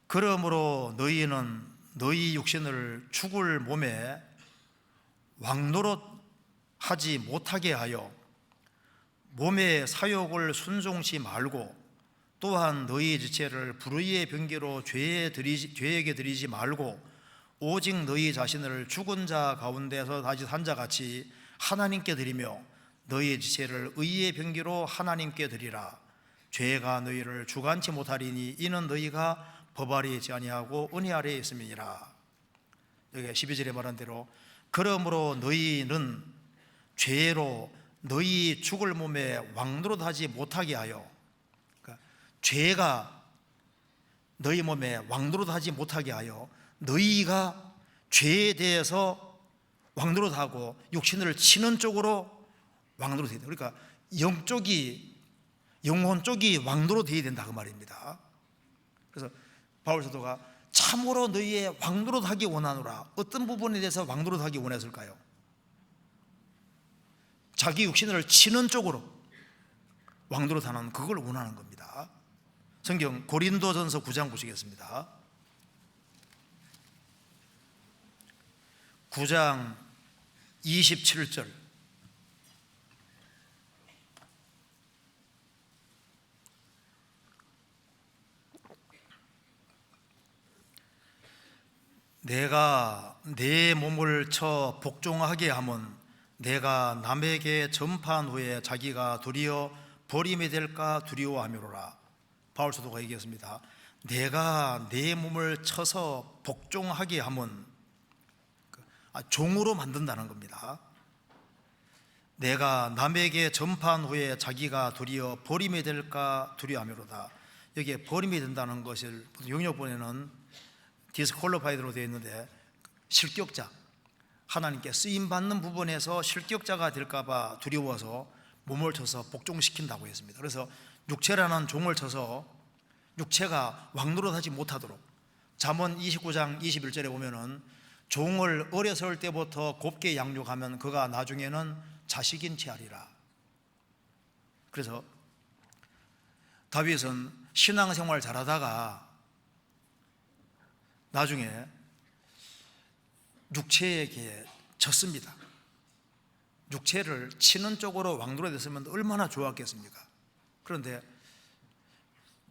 그러므로 너희는 너희 육신을 죽을 몸에 왕노릇 하지 못하게 하여 몸의 사욕을 순종치 말고, 또한 너희 지체를 불의의 병기로 죄에게 드리지 말고 오직 너희 자신을 죽은 자 가운데서 다시 산 자 같이 하나님께 드리며 너희의 지체를 의의 병기로 하나님께 드리라. 죄가 너희를 주관치 못하리니 이는 너희가 법 아래에 있지 아니하고 은혜 아래에 있음이니라. 여기 12절에 말한 대로 그러므로 너희는 죄로 너희 죽을 몸에 왕노릇하지 못하게 하여, 그러니까 죄가 너희 몸에 왕노릇하지 못하게 하여 너희가 죄에 대해서 왕노릇하고 육신을 치는 쪽으로 왕노릇해야 돼. 그러니까 영혼 쪽이 왕노릇해야 된다 그 말입니다. 그래서 바울 사도가 참으로 너희의 왕노릇하기 원하노라. 어떤 부분에 대해서 왕노릇하기 원했을까요? 자기 육신을 치는 쪽으로 왕노릇하는 그걸 원하는 겁니다. 성경 고린도전서 9장 보시겠습니다. 9장 27절. 내가 내 몸을 쳐 복종하게 하면 내가 남에게 전파한 후에 자기가 도리어 버림이 될까 두려워하미로라. 바울 사도가 얘기했습니다. 내가 내 몸을 쳐서 복종하게 하면, 종으로 만든다는 겁니다. 내가 남에게 전파한 후에 자기가 도리어 버림이 될까 두려워하미로다. 여기에 버림이 된다는 것을 영역본에는 디스퀄리파이드로 되어 있는데, 실격자, 하나님께 쓰임받는 부분에서 실격자가 될까봐 두려워서 몸을 쳐서 복종시킨다고 했습니다. 그래서 육체라는 종을 쳐서 육체가 왕노릇하지 못하도록, 잠언 29장 21절에 보면은 종을 어렸을 때부터 곱게 양육하면 그가 나중에는 자식인 채 하리라. 그래서 다윗은 신앙생활 잘하다가 나중에 육체에게 졌습니다. 육체를 치는 쪽으로 왕노릇 됐으면 얼마나 좋았겠습니까? 그런데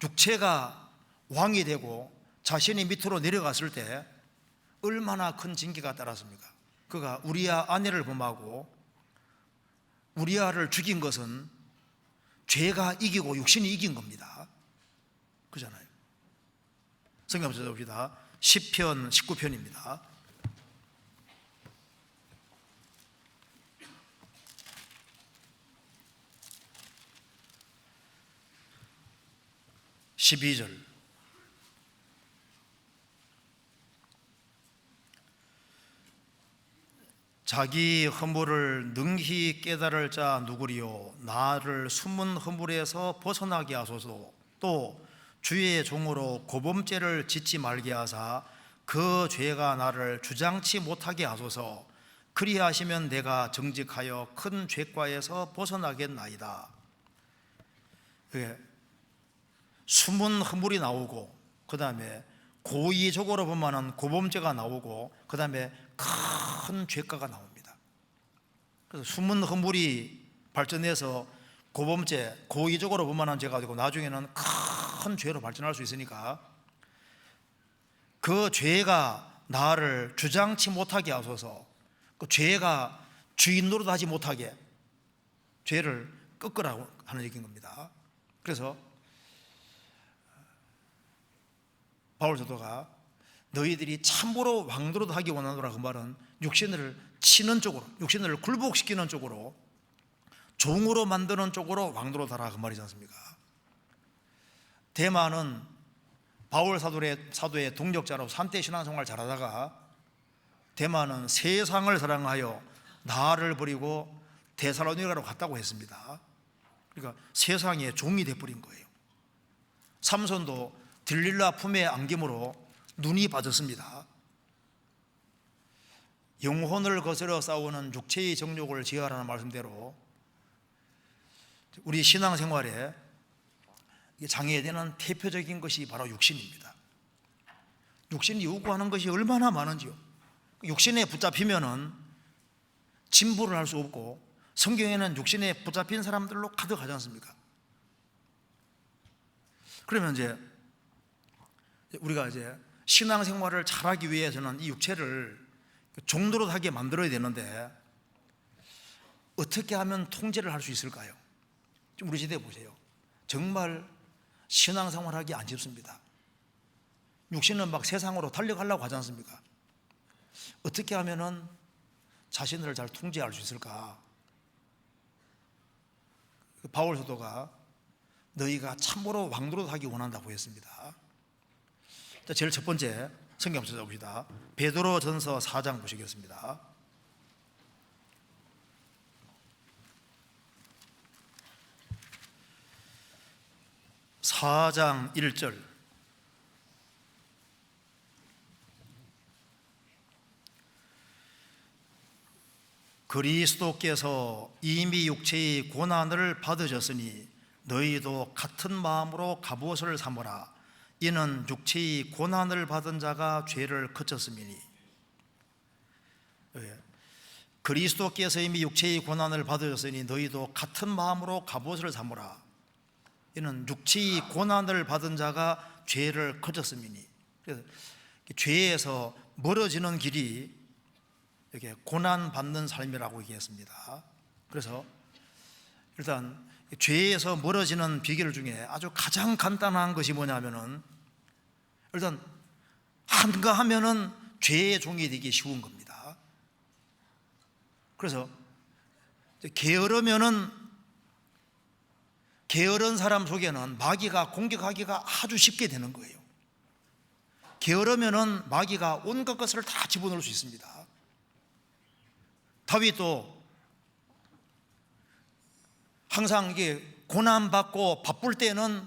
육체가 왕이 되고 자신이 밑으로 내려갔을 때 얼마나 큰 징계가 따랐습니까? 그가 우리아 아내를 범하고 우리아를 죽인 것은 죄가 이기고 육신이 이긴 겁니다. 그잖아요. 성경 한번 찾아봅시다. 시편 19편입니다. (12절) 자기 허물을 능히 깨달을 자 누구리요? 나를 숨은 허물에서 벗어나게 하소서. 또 주의 종으로 고범죄를 짓지 말게 하사 그 죄가 나를 주장치 못하게 하소서. 그리하시면 내가 정직하여 큰 죄과에서 벗어나겠나이다. 숨은 허물이 나오고, 그 다음에 고의적으로 범하는 고범죄가 나오고, 그 다음에 큰 죄가가 나옵니다. 그래서 숨은 허물이 발전해서 고범죄, 고의적으로 범하는 죄가 되고 나중에는 큰 죄로 발전할 수 있으니까 그 죄가 나를 주장치 못하게 하소서. 그 죄가 주인 노릇하지 못하게 죄를 꺾으라고 하는 얘기인 겁니다. 그래서 바울 사도가 너희들이 참으로 왕노릇하기 원하노라 그 말은 육신을 치는 쪽으로, 육신을 굴복시키는 쪽으로, 종으로 만드는 쪽으로 왕노릇하라 그 말이지 않습니까? 데마는 바울 사도의 동력자로 산태 신앙생활 잘하다가 데마는 세상을 사랑하여 나를 버리고 데살로니가로 갔다고 했습니다. 그러니까 세상의 종이 되어버린 거예요. 삼손도 들릴라 품에 안김으로 눈이 빠졌습니다. 영혼을 거스려 싸우는 육체의 정욕을 제어하라는 말씀대로 우리 신앙생활에 장애되는 대표적인 것이 바로 육신입니다. 육신이 요구하는 것이 얼마나 많은지요. 육신에 붙잡히면은 진보를 할 수 없고, 성경에는 육신에 붙잡힌 사람들로 가득하지 않습니까? 그러면 이제 우리가 신앙생활을 잘하기 위해서는 이 육체를 종노릇하게 만들어야 되는데 어떻게 하면 통제를 할 수 있을까요? 좀 우리 시대 보세요. 정말 신앙생활하기 안 쉽습니다. 육신은 막 세상으로 달려가려고 하지 않습니까? 어떻게 하면은 자신을 잘 통제할 수 있을까? 바울 사도가 너희가 참으로 왕노릇하기 원한다고 했습니다. 자, 제일 첫 번째 성경 찾아봅시다. 베드로전서 4장 보시겠습니다. 4장 1절. 그리스도께서 이미 육체의 고난을 받으셨으니 너희도 같은 마음으로 갑옷을 삼으라. 이는 육체의 고난을 받은 자가 죄를 그쳤음이니. 그리스도께서 이미 육체의 고난을 받으셨으니 너희도 같은 마음으로 갑옷을 삼으라. 이는 육체의 고난을 받은 자가 죄를 그쳤음이니. 그래서 죄에서 멀어지는 길이 이렇게 고난 받는 삶이라고 얘기했습니다. 그래서 일단 죄에서 멀어지는 비결 중에 아주 가장 간단한 것이 뭐냐면은 일단 한가하면은 죄의 종이 되기 쉬운 겁니다. 그래서 게으르면은 게으른 사람 속에는 마귀가 공격하기가 아주 쉽게 되는 거예요. 게으르면은 마귀가 온갖 것을 다 집어넣을 수 있습니다. 다윗도 항상 이게 고난받고 바쁠 때는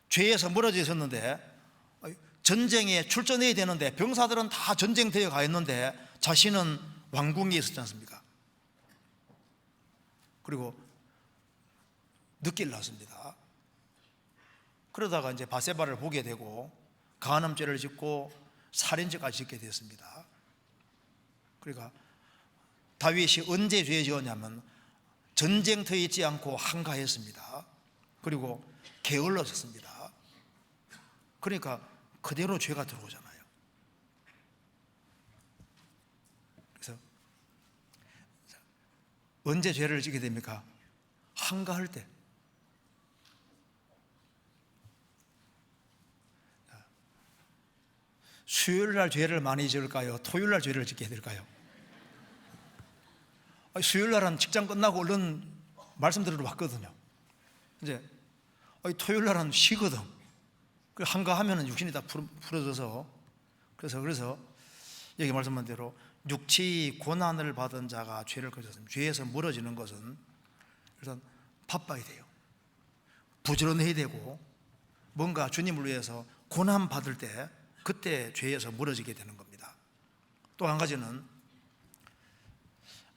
죄에서 멀어져 있었는데 전쟁에 출전해야 되는데 병사들은 다 전쟁터에 가 있는데 자신은 왕궁에 있었지 않습니까? 그리고 늦게 일어났습니다. 그러다가 이제 바세바를 보게 되고 간음죄를 짓고 살인죄까지 짓게 됐습니다. 그러니까 다윗이 언제 죄 지었냐면 전쟁터에 있지 않고 한가했습니다. 그리고 게을러졌습니다. 그러니까 그대로 죄가 들어오잖아요. 그래서 언제 죄를 지게 됩니까? 한가할 때. 수요일날 죄를 많이 지을까요? 토요일날 죄를 짓게 될까요? 수요일날은 직장 끝나고 얼른 말씀 들으러 왔거든요. 이제 토요일날은 쉬거든. 한가하면 육신이 다 풀어져서 그래서 여기 말씀한 대로 육체의 고난을 받은 자가 죄를 그쳤습니다. 죄에서 멀어지는 것은 일단 바빠야 돼요. 부지런해야 되고 뭔가 주님을 위해서 고난 받을 때 그때 죄에서 멀어지게 되는 겁니다. 또 한 가지는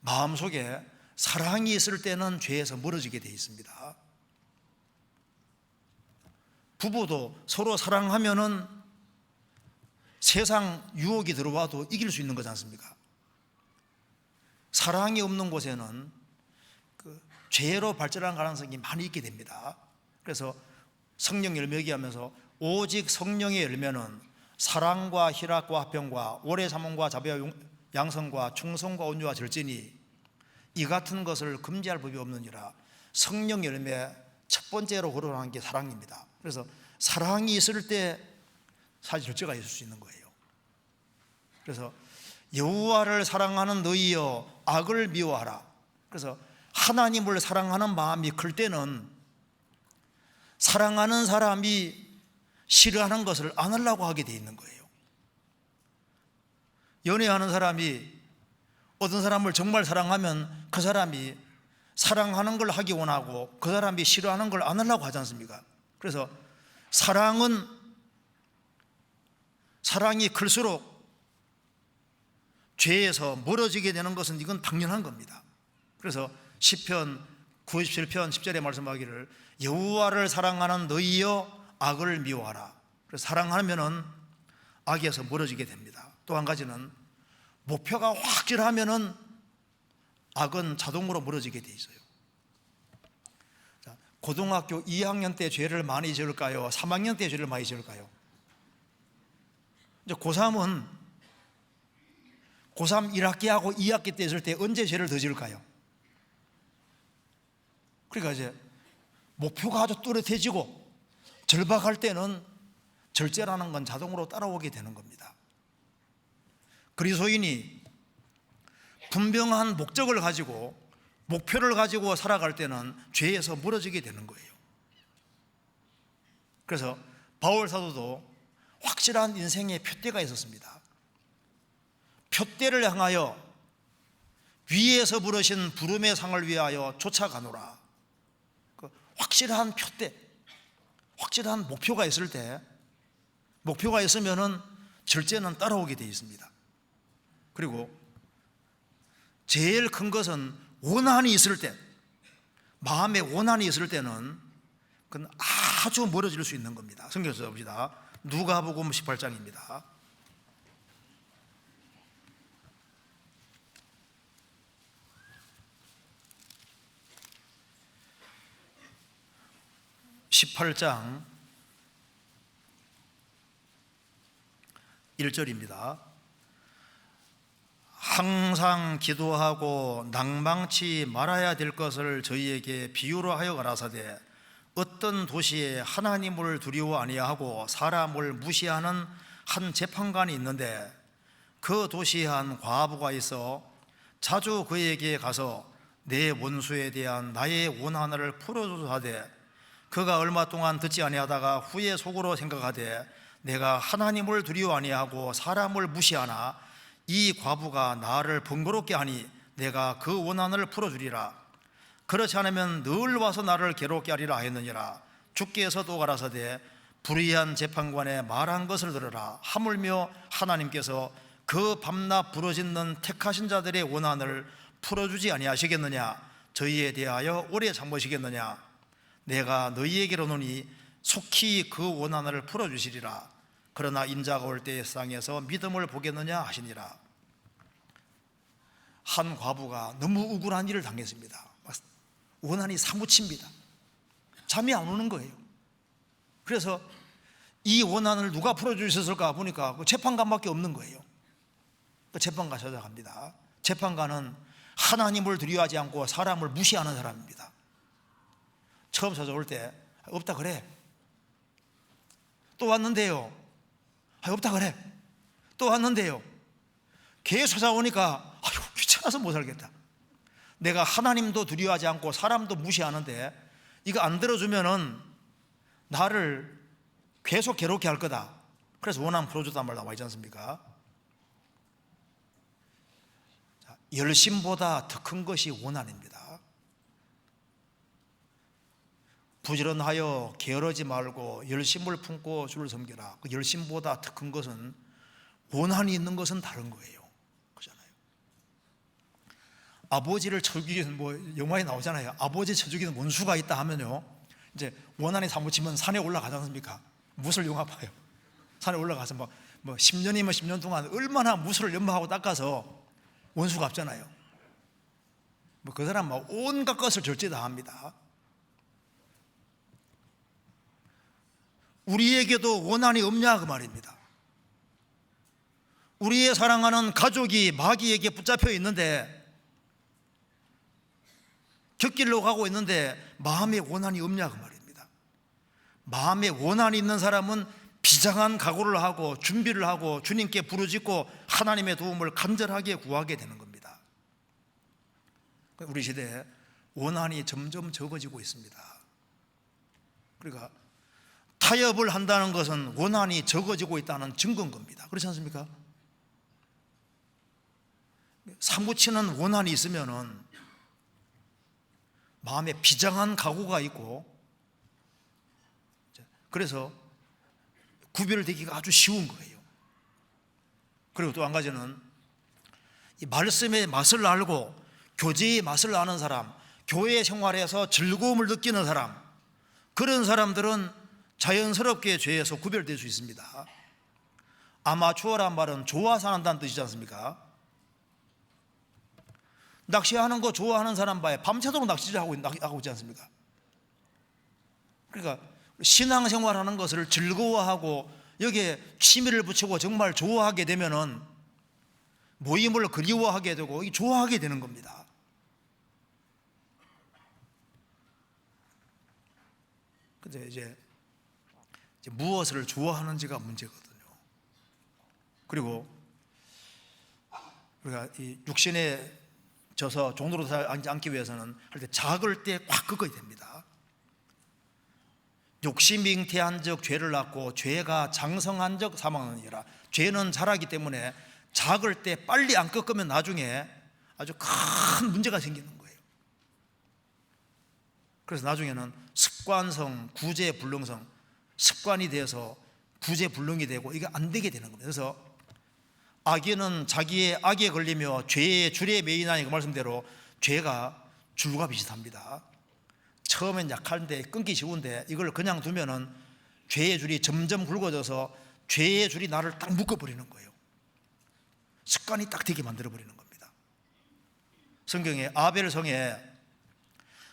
마음속에 사랑이 있을 때는 죄에서 멀어지게 되어 있습니다. 부부도 서로 사랑하면은 세상 유혹이 들어와도 이길 수 있는 거지 않습니까? 사랑이 없는 곳에는 죄로 발전할 가능성이 많이 있게 됩니다. 그래서 성령 열매 얘기하면서 오직 성령의 열매는 사랑과 희락과 화평과 오래 참음과 자비와 양성과 충성과 온유와 절제니 이 같은 것을 금지할 법이 없느니라. 성령 열매 첫 번째로 거론하는 게 사랑입니다. 그래서 사랑이 있을 때 사실 절제가 있을 수 있는 거예요. 그래서 여호와를 사랑하는 너희여 악을 미워하라. 그래서 하나님을 사랑하는 마음이 클 때는 사랑하는 사람이 싫어하는 것을 안 하려고 하게 돼 있는 거예요. 연애하는 사람이 어떤 사람을 정말 사랑하면 그 사람이 사랑하는 걸 하기 원하고 그 사람이 싫어하는 걸 안 하려고 하지 않습니까? 그래서 사랑이 클수록 죄에서 멀어지게 되는 것은 이건 당연한 겁니다. 그래서 시편 97편 10절에 말씀하기를 여호와를 사랑하는 너희여 악을 미워하라. 그래서 사랑하면은 악에서 멀어지게 됩니다. 또 한 가지는 목표가 확실하면은 악은 자동으로 멀어지게 돼 있어요. 자, 고등학교 2학년 때 죄를 많이 지을까요? 3학년 때 죄를 많이 지을까요? 이제 고3은 고3 1학기하고 2학기 때 있을 때 언제 죄를 더 지을까요? 그러니까 이제 목표가 아주 뚜렷해지고 절박할 때는 절제라는 건 자동으로 따라오게 되는 겁니다. 그리스도인이 분명한 목적을 가지고 목표를 가지고 살아갈 때는 죄에서 멀어지게 되는 거예요. 그래서 바울 사도도 확실한 인생의 표대가 있었습니다. 표대를 향하여 위에서 부르신 부름의 상을 위하여 쫓아가노라. 그 확실한 표대, 확실한 목표가 있을 때, 목표가 있으면은 절제는 따라오게 되어 있습니다. 그리고 제일 큰 것은 원한이 있을 때, 마음에 원한이 있을 때는 그건 아주 멀어질 수 있는 겁니다. 성경에서 봅시다. 누가복음 18장입니다. (18장) 1절입니다. 항상 기도하고 낭망치 말아야 될 것을 저희에게 비유로 하여 가라사대 어떤 도시에 하나님을 두려워 아니하고 사람을 무시하는 한 재판관이 있는데 그 도시에 한 과부가 있어 자주 그에게 가서 내 원수에 대한 나의 원한을 풀어줘서 하되 그가 얼마 동안 듣지 아니하다가 후에 속으로 생각하되 내가 하나님을 두려워 아니하고 사람을 무시하나 이 과부가 나를 번거롭게 하니 내가 그 원한을 풀어주리라. 그렇지 않으면 늘 와서 나를 괴롭게 하리라 하였느니라. 주께서 또 가라사대 불의한 재판관의 말한 것을 들으라. 하물며 하나님께서 그 밤낮 부르짖는 택하신 자들의 원한을 풀어주지 아니하시겠느냐? 저희에 대하여 오래 참으시겠느냐? 내가 너희에게로 오노니 속히 그 원한을 풀어주시리라. 그러나 인자가 올 때에 세상에서 믿음을 보겠느냐 하시니라. 한 과부가 너무 억울한 일을 당했습니다. 원한이 사무칩니다. 잠이 안 오는 거예요. 그래서 이 원한을 누가 풀어주셨을까 보니까 그 재판관밖에 없는 거예요. 그 재판관 찾아갑니다. 재판관은 하나님을 두려워하지 않고 사람을 무시하는 사람입니다. 처음 찾아올 때 없다 그래. 또 왔는데요. 없다 그래. 또 왔는데요. 계속 찾아오니까 아유 귀찮아서 못 살겠다. 내가 하나님도 두려워하지 않고 사람도 무시하는데 이거 안 들어주면은 나를 계속 괴롭게 할 거다. 그래서 원한 풀어줬단 말 나와 있지 않습니까? 열심보다 더 큰 것이 원한입니다. 부지런하여 게으르지 말고 열심을 품고 주를 섬겨라. 그 열심보다 더 큰 것은 원한이 있는 것은 다른 거예요. 그렇잖아요. 아버지를 쳐 죽이는 영화에 나오잖아요. 아버지 쳐 죽이는 원수가 있다 하면요, 이제 원한이 사무치면 산에 올라가지 않습니까? 무술 용합하여 산에 올라가서 뭐 10년이면 10년 동안 얼마나 무술을 연마하고 닦아서 원수 갚잖아요. 그 사람 온갖 것을 절제 다 합니다. 우리에게도 원한이 없냐 그 말입니다. 우리의 사랑하는 가족이 마귀에게 붙잡혀 있는데, 곁길로 가고 있는데 마음에 원한이 없냐 그 말입니다. 마음에 원한이 있는 사람은 비장한 각오를 하고 준비를 하고 주님께 부르짖고 하나님의 도움을 간절하게 구하게 되는 겁니다. 우리 시대에 원한이 점점 적어지고 있습니다. 그러니까 타협을 한다는 것은 원한이 적어지고 있다는 증거인 겁니다. 그렇지 않습니까? 사무치는 원한이 있으면은 마음에 비장한 각오가 있고, 그래서 구별되기가 아주 쉬운 거예요. 그리고 또 한 가지는 이 말씀의 맛을 알고 교제의 맛을 아는 사람, 교회 생활에서 즐거움을 느끼는 사람, 그런 사람들은 자연스럽게 죄에서 구별될 수 있습니다. 아마추어란 말은 좋아서 한다는 뜻이지 않습니까? 낚시하는 거 좋아하는 사람 봐야 밤새도록 낚시를 하고 있지 않습니까? 그러니까 신앙생활하는 것을 즐거워하고 여기에 취미를 붙이고 정말 좋아하게 되면은 모임을 그리워하게 되고 좋아하게 되는 겁니다. 근데 이제 무엇을 좋아하는지가 문제거든요. 그리고 우리가 이 육신에 져서 종로로 살지 않기 위해서는 할 때 작을 때 꽉 꺾어야 됩니다. 욕심이 잉태한 적 죄를 낳고 죄가 장성한 적 사망하느니라. 죄는 자라기 때문에 작을 때 빨리 안 꺾으면 나중에 아주 큰 문제가 생기는 거예요. 그래서 나중에는 습관성, 구제불능성, 습관이 돼서 구제불능이 되고 이게 안 되게 되는 겁니다. 그래서 악인은 자기의 악에 걸리며 죄의 줄에 매이나니 그 말씀대로 죄가 줄과 비슷합니다. 처음엔 약한데 끊기 쉬운데 이걸 그냥 두면은 죄의 줄이 점점 굵어져서 죄의 줄이 나를 딱 묶어버리는 거예요. 습관이 딱 되게 만들어버리는 겁니다. 성경에 아벨성에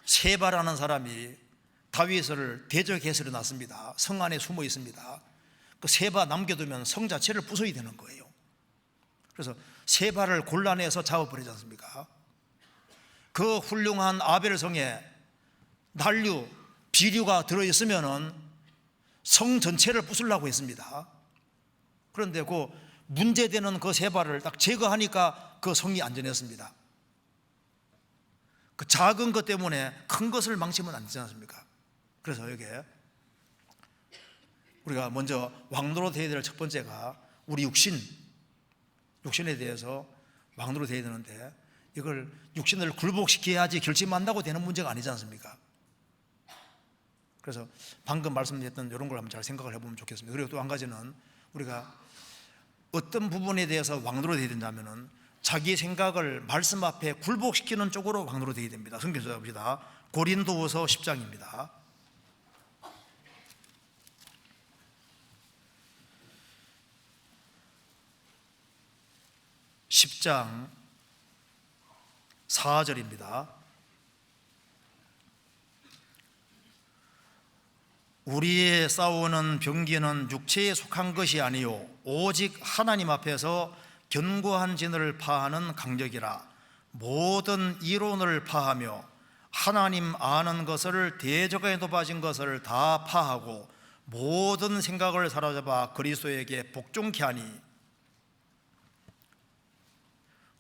세바라는 사람이 다윗을 대적해서 났습니다. 성 안에 숨어 있습니다. 그 세바 남겨두면 성 자체를 부숴야 되는 거예요. 그래서 세바를 곤란해서 잡아버리지 않습니까? 그 훌륭한 아벨성에 난류, 비류가 들어있으면은 성 전체를 부수려고 했습니다. 그런데 그 문제되는 그 세바를 딱 제거하니까 그 성이 안전했습니다. 그 작은 것 때문에 큰 것을 망치면 안 되지 않습니까? 그래서 여기에 우리가 먼저 왕노로 되어야 될 첫 번째가 우리 육신에 대해서 왕노로 되어야 되는데 이걸 육신을 굴복시켜야지 결심한다고 되는 문제가 아니지 않습니까? 그래서 방금 말씀드렸던 이런 걸 한번 잘 생각을 해보면 좋겠습니다. 그리고 또 한 가지는 우리가 어떤 부분에 대해서 왕노로 되어야 된다면은 자기 생각을 말씀 앞에 굴복시키는 쪽으로 왕노로 되어야 됩니다. 성경 찾아봅시다. 고린도후서 10장입니다. 10장 4절입니다. 우리의 싸우는 병기는 육체에 속한 것이 아니요 오직 하나님 앞에서 견고한 진을 파하는 강력이라. 모든 이론을 파하며 하나님 아는 것을 대적에 높아진 것을 다 파하고 모든 생각을 사로잡아 그리스도에게 복종케 하니.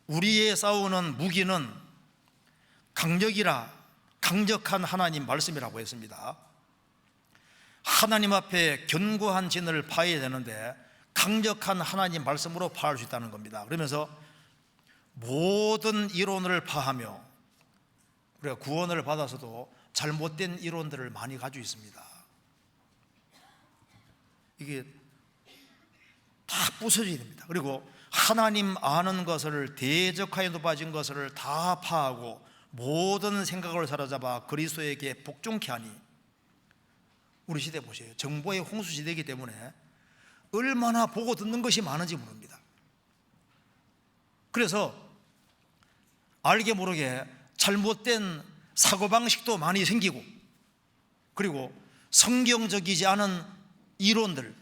우리의 싸우는 무기는 강력이라, 강력한 하나님 말씀이라고 했습니다. 하나님 앞에 견고한 진을 파야 되는데 강력한 하나님 말씀으로 파할 수 있다는 겁니다. 그러면서 모든 이론을 파하며, 우리가 구원을 받아서도 잘못된 이론들을 많이 가지고 있습니다. 이게 다 부서져야 됩니다. 그리고 하나님 아는 것을 대적하여 높아진 것을 다 파하고 모든 생각을 사로잡아 그리스도에게 복종케 하니. 우리 시대 보세요. 정보의 홍수 시대이기 때문에 얼마나 보고 듣는 것이 많은지 모릅니다. 그래서 알게 모르게 잘못된 사고방식도 많이 생기고, 그리고 성경적이지 않은 이론들,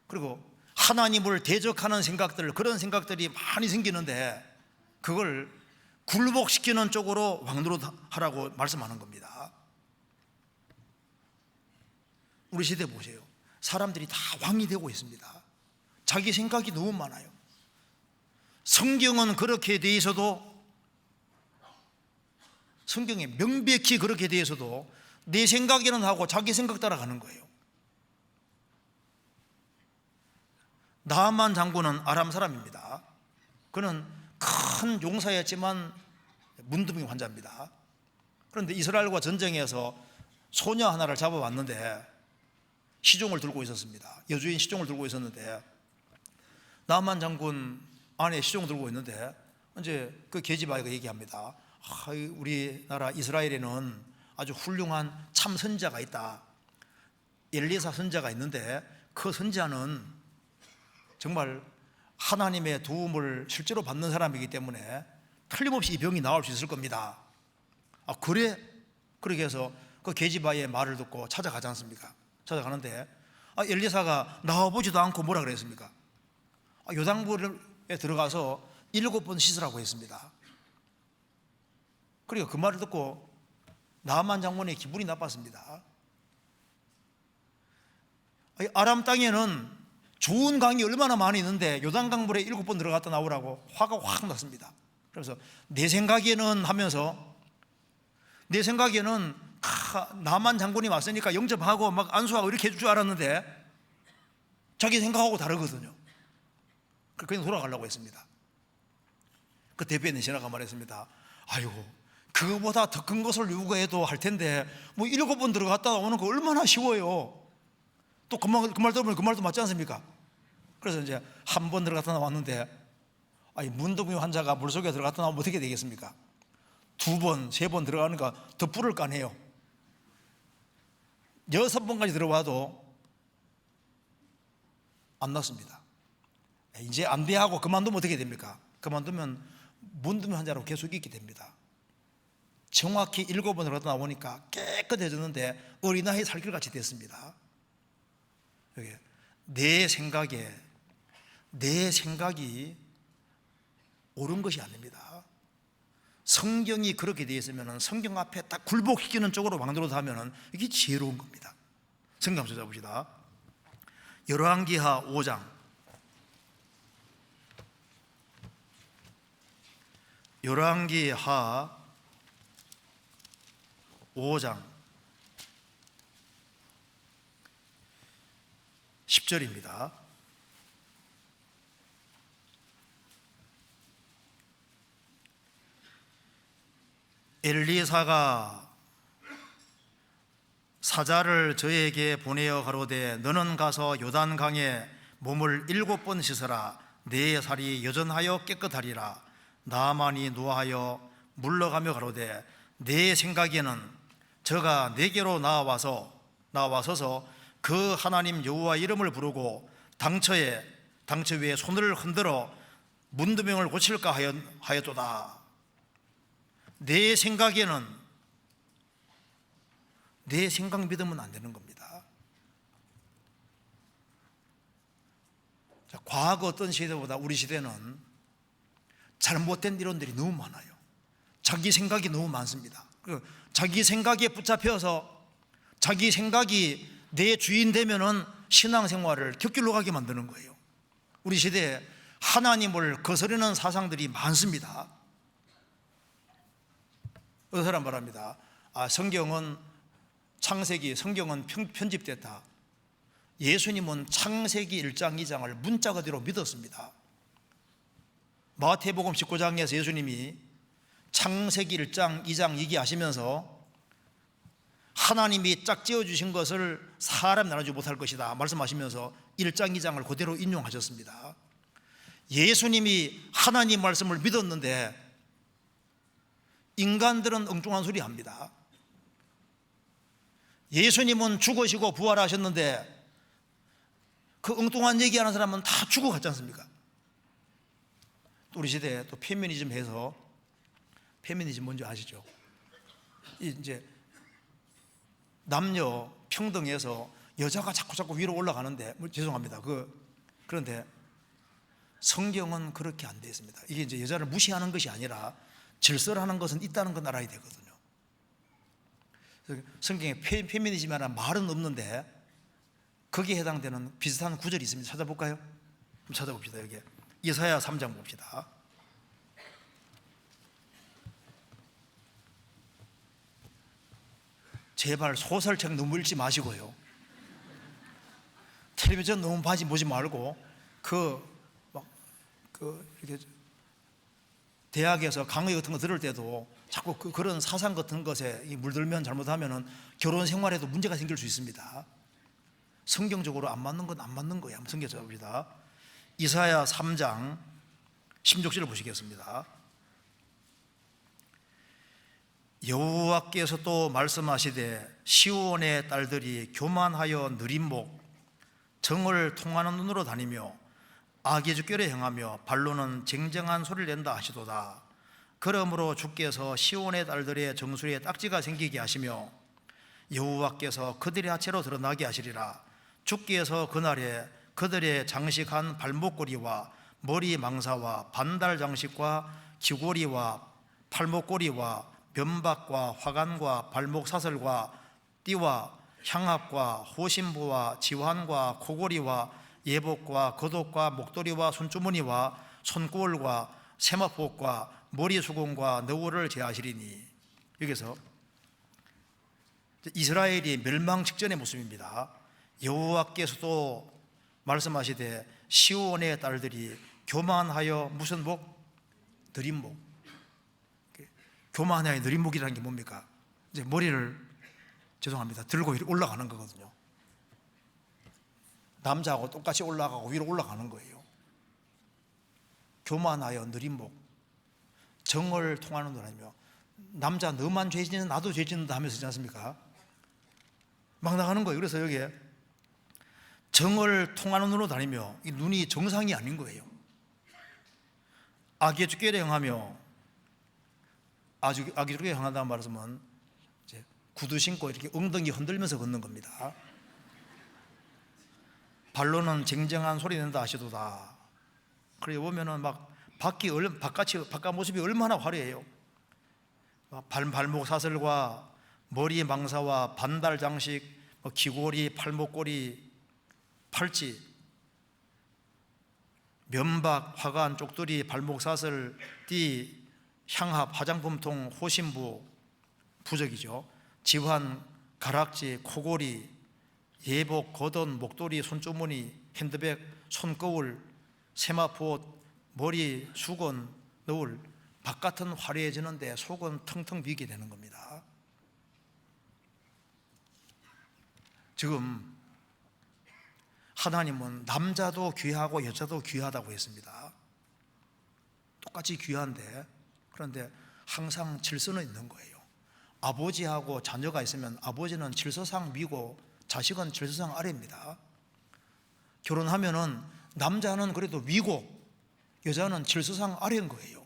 그리고 하나님을 대적하는 생각들, 그런 생각들이 많이 생기는데 그걸 굴복시키는 쪽으로 왕노릇 하라고 말씀하는 겁니다. 우리 시대 보세요. 사람들이 다 왕이 되고 있습니다. 자기 생각이 너무 많아요. 성경은 그렇게 돼 있어도, 성경에 명백히 그렇게 돼 있어도 내 생각에는 하고 자기 생각 따라가는 거예요. 나만 장군은 아람 사람입니다. 그는 큰 용사였지만 문둥이 환자입니다. 그런데 이스라엘과 전쟁에서 소녀 하나를 잡아왔는데 시종을 들고 있었습니다. 여주인 시종을 들고 있었는데 나만 장군 안에 시종을 들고 있는데 이제 그 계집아이가 얘기합니다. 우리나라 이스라엘에는 아주 훌륭한 참 선지자가 있다. 엘리사 선지자가 있는데 그 선지자는 정말 하나님의 도움을 실제로 받는 사람이기 때문에 틀림없이 이 병이 나올 수 있을 겁니다. 그래? 그렇게 해서 그 계집아이의 말을 듣고 찾아가지 않습니까? 찾아가는데 엘리사가 나와보지도 않고 뭐라 그랬습니까? 요단물에 들어가서 7번 씻으라고 했습니다. 그리고 그 말을 듣고 나만 장군의 기분이 나빴습니다. 아람 땅에는 좋은 강이 얼마나 많이 있는데 요단강물에 7번 들어갔다 나오라고 화가 확 났습니다. 그래서 내 생각에는 하면서, 내 생각에는 나만 장군이 왔으니까 영접하고 막 안수하고 이렇게 해줄 줄 알았는데 자기 생각하고 다르거든요. 그냥 돌아가려고 했습니다. 그 대변인 지나가 말했습니다. 아이고, 그거보다 더 큰 것을 요구해도 할 텐데 뭐 7번 들어갔다 나오는 거 얼마나 쉬워요. 또 그 말 들으면 그 말도 맞지 않습니까? 그래서 이제 한 번 들어갔다 나왔는데, 문둥이 환자가 물속에 들어갔다 나오면 어떻게 되겠습니까? 2번, 3번 들어가니까 더 불을 까네요. 6번까지 들어와도 안 났습니다. 이제 안 돼 하고 그만두면 어떻게 됩니까? 그만두면 문둥이 환자로 계속 있게 됩니다. 정확히 7번 들어갔다 나오니까 깨끗해졌는데 어린아이 살길같이 됐습니다. 내 생각이 옳은 것이 아닙니다. 성경이 그렇게 되어 있으면 성경 앞에 딱 굴복시키는 쪽으로 만들어서 하면 이게 지혜로운 겁니다. 성경 한번 찾아봅시다. 열왕기하 5장. 열왕기하 5장 10절입니다. 엘리사가 사자를 저에게 보내어 가로되 너는 가서 요단강에 몸을 7번 씻으라. 내 살이 여전하여 깨끗하리라. 나만이 노하여 물러가며 가로되 내 생각에는 저가 내게로 나와서서 그 하나님 여호와 이름을 부르고 당처 위에 손을 흔들어 문두병을 고칠까 하였도다. 내 생각에는, 내 생각 믿으면 안 되는 겁니다. 자, 과거 어떤 시대보다 우리 시대는 잘못된 이론들이 너무 많아요. 자기 생각이 너무 많습니다. 자기 생각에 붙잡혀서 자기 생각이 내 주인 되면은 신앙생활을 곁길로 가게 만드는 거예요. 우리 시대에 하나님을 거스르는 사상들이 많습니다. 어떤 사람 말합니다. 성경은 편집됐다. 예수님은 창세기 1장 2장을 문자 그대로 믿었습니다. 마태복음 19장에서 예수님이 창세기 1장 2장 얘기하시면서 하나님이 짝 지어주신 것을 사람 나눠주지 못할 것이다 말씀하시면서 1장 2장을 그대로 인용하셨습니다. 예수님이 하나님 말씀을 믿었는데 인간들은 엉뚱한 소리 합니다. 예수님은 죽으시고 부활하셨는데 그 엉뚱한 얘기하는 사람은 다 죽어갔지 않습니까? 또 우리 시대에 또 페미니즘 해서, 페미니즘 뭔지 아시죠? 이제 남녀 평등해서 여자가 자꾸 위로 올라가는데, 죄송합니다. 그런데 성경은 그렇게 안 되어 있습니다. 이게 이제 여자를 무시하는 것이 아니라 질서라는 것은 있다는 건 알아야 되거든요. 성경에 페미니즘이라는 말은 없는데 거기에 해당되는 비슷한 구절이 있습니다. 찾아볼까요? 한번 찾아봅시다. 여기 이사야 3장 봅시다. 제발 소설책 너무 읽지 마시고요. 텔레비전 너무 보지 말고 이렇게 대학에서 강의 같은 거 들을 때도 자꾸 그런 사상 같은 것에 물들면 잘못하면 결혼 생활에도 문제가 생길 수 있습니다. 성경적으로 안 맞는 건 안 맞는 거예요. 한번 성경 찾아봅시다. 이사야 3장 16절을 보시겠습니다. 여호와께서 또 말씀하시되 시온의 딸들이 교만하여 느린 목 정을 통하는 눈으로 다니며 악의 주결에 행하며 발로는 쟁쟁한 소리를 낸다 하시도다. 그러므로 주께서 시온의 딸들의 정수리에 딱지가 생기게 하시며 여호와께서 그들의 하체로 드러나게 하시리라. 주께서 그날에 그들의 장식한 발목걸이와 머리 망사와 반달 장식과 귀고리와 팔목걸이와 면박과 화관과 발목 사슬과 띠와 향합과 호심부와 지환과 코고리와 예복과 겉옷과 목도리와 손주머니와 손꼬울과 세마포과 머리 수건과 너울을 제하시리니. 여기서 이스라엘이 멸망 직전의 모습입니다. 여호와께서도 말씀하시되 시온의 딸들이 교만하여 무슨 목? 느린 목. 교만하여 느린 목이라는 게 뭡니까? 이제 머리를 죄송합니다 들고 이렇게 올라가는 거거든요. 남자하고 똑같이 올라가고 위로 올라가는 거예요. 교만하여 느린 목. 정을 통하는 거라며, 남자 너만 죄 짓는 나도 죄 짓는다 하면서 있지 않습니까? 막 나가는 거예요. 그래서 여기에 정을 통하는 눈으로 다니며, 이 눈이 정상이 아닌 거예요. 악의 주께를 향하며, 악의 주께를 향한다는 말씀은 이제 구두 신고 이렇게 엉덩이 흔들면서 걷는 겁니다. 발로는 쟁쟁한 소리 낸다 하시도다. 그래 보면은 막 바깥 모습이 얼마나 화려해요. 발목 사슬과 머리 망사와 반달 장식, 귀고리, 팔목걸이, 팔찌, 면박, 화관, 쪽두리, 발목 사슬, 띠, 향합, 화장품통, 호심부, 부적이죠. 지환, 가락지, 코고리, 예복, 겉옷, 목도리, 손주머니, 핸드백, 손거울, 세마포, 머리, 수건, 너울. 바깥은 화려해지는데 속은 텅텅 비게 되는 겁니다. 지금 하나님은 남자도 귀하고 여자도 귀하다고 했습니다. 똑같이 귀한데, 그런데 항상 질서는 있는 거예요. 아버지하고 자녀가 있으면 아버지는 질서상 위고 자식은 질서상 아래입니다. 결혼하면은 남자는 그래도 위고 여자는 질서상 아래인 거예요.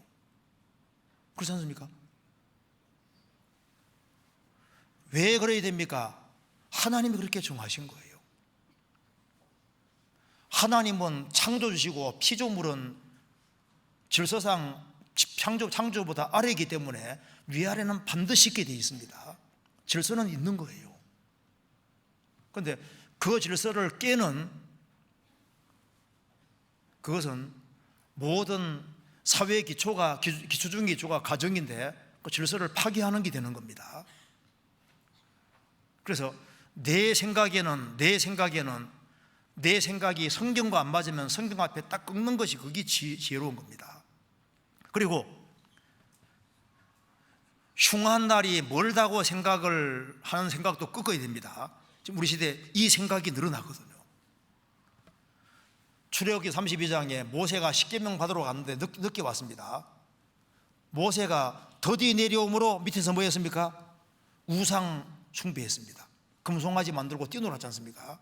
그렇지 않습니까? 왜 그래야 됩니까? 하나님이 그렇게 정하신 거예요. 하나님은 창조주시고 피조물은 질서상 창조보다 아래이기 때문에 위아래는 반드시 있게 되어 있습니다. 질서는 있는 거예요. 그런데 그 질서를 깨는, 그것은 모든 사회의 기초 중 기초가 가정인데 그 질서를 파괴하는 게 되는 겁니다. 그래서 내 생각이 성경과 안 맞으면 성경 앞에 딱 끊는 것이 그게 지혜로운 겁니다. 그리고 흉한 날이 멀다고 생각을 하는 생각도 꺾어야 됩니다. 지금 우리 시대에 이 생각이 늘어나거든요. 출애굽기 32장에 모세가 십계명 받으러 갔는데 늦게 왔습니다. 모세가 더디 내려옴으로 밑에서 뭐 했습니까? 우상 숭배했습니다. 금송아지 만들고 뛰놀았지 않습니까?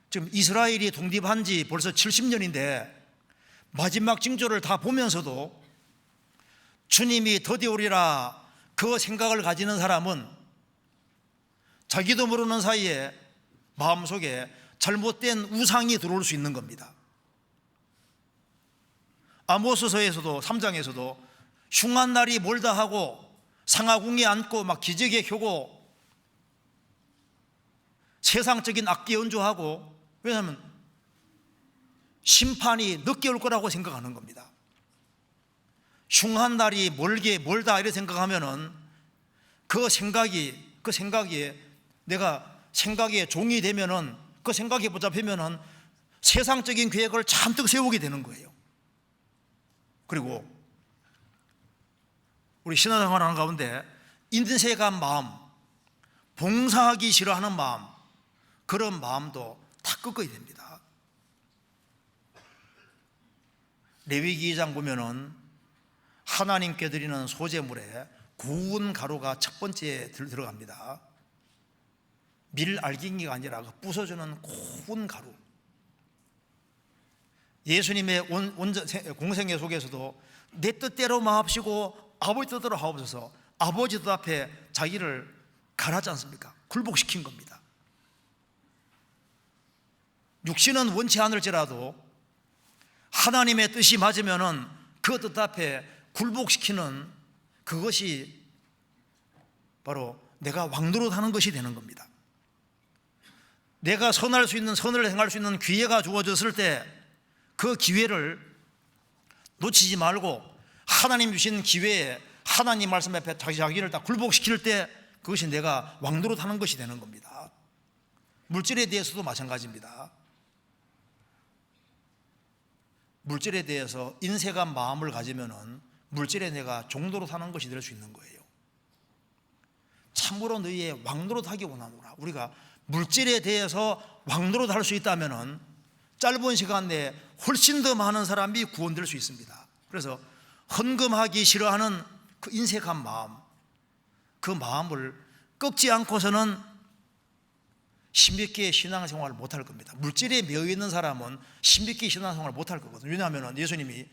지금 이스라엘이 독립한 지 벌써 70년인데 마지막 징조를 다 보면서도 주님이 더디 오리라 그 생각을 가지는 사람은 자기도 모르는 사이에 마음속에 잘못된 우상이 들어올 수 있는 겁니다. 아모스서에서도 3장에서도 흉한 날이 멀다 하고 상하궁에 앉고 막 기적에 켜고 세상적인 악기 연주하고, 왜냐하면 심판이 늦게 올 거라고 생각하는 겁니다. 흉한 날이 멀다 이렇게 생각하면은 그 생각이 내가 생각에 종이 되면은, 그 생각에 붙잡히면은 세상적인 계획을 잔뜩 세우게 되는 거예요. 그리고 우리 신앙생활 하는 가운데 인색한 마음, 봉사하기 싫어하는 마음, 그런 마음도 다 꺾어야 됩니다. 레위기 2장 보면은 하나님께 드리는 소제물에 구운 가루가 첫 번째 들어갑니다. 밀 알갱이가 아니라 부숴주는 고운 가루. 예수님의 공생애 속에서도 내 뜻대로 마옵시고 아버지 뜻대로 하옵소서, 아버지 뜻 앞에 자기를 갈았지 않습니까? 굴복시킨 겁니다. 육신은 원치 않을지라도 하나님의 뜻이 맞으면은 그 뜻 앞에 굴복시키는 그것이 바로 내가 왕노릇하는 것이 되는 겁니다. 내가 선할 수 있는, 선을 행할 수 있는 기회가 주어졌을 때 그 기회를 놓치지 말고 하나님 주신 기회에 하나님 말씀 앞에 자기를 다 굴복시킬 때 그것이 내가 왕노릇하는 것이 되는 겁니다. 물질에 대해서도 마찬가지입니다. 물질에 대해서 인색한 마음을 가지면은 물질에 내가 종노릇하는 것이 될 수 있는 거예요. 참으로 너희의 왕노릇하기 원하노라. 우리가 물질에 대해서 왕노릇할 수 있다면은 짧은 시간 내에 훨씬 더 많은 사람이 구원될 수 있습니다. 그래서 헌금하기 싫어하는 그 인색한 마음, 그 마음을 꺾지 않고서는 신비있게 신앙생활을 못할 겁니다. 물질에 매여있는 사람은 신비있게 신앙생활을 못할 거거든요. 왜냐하면 예수님이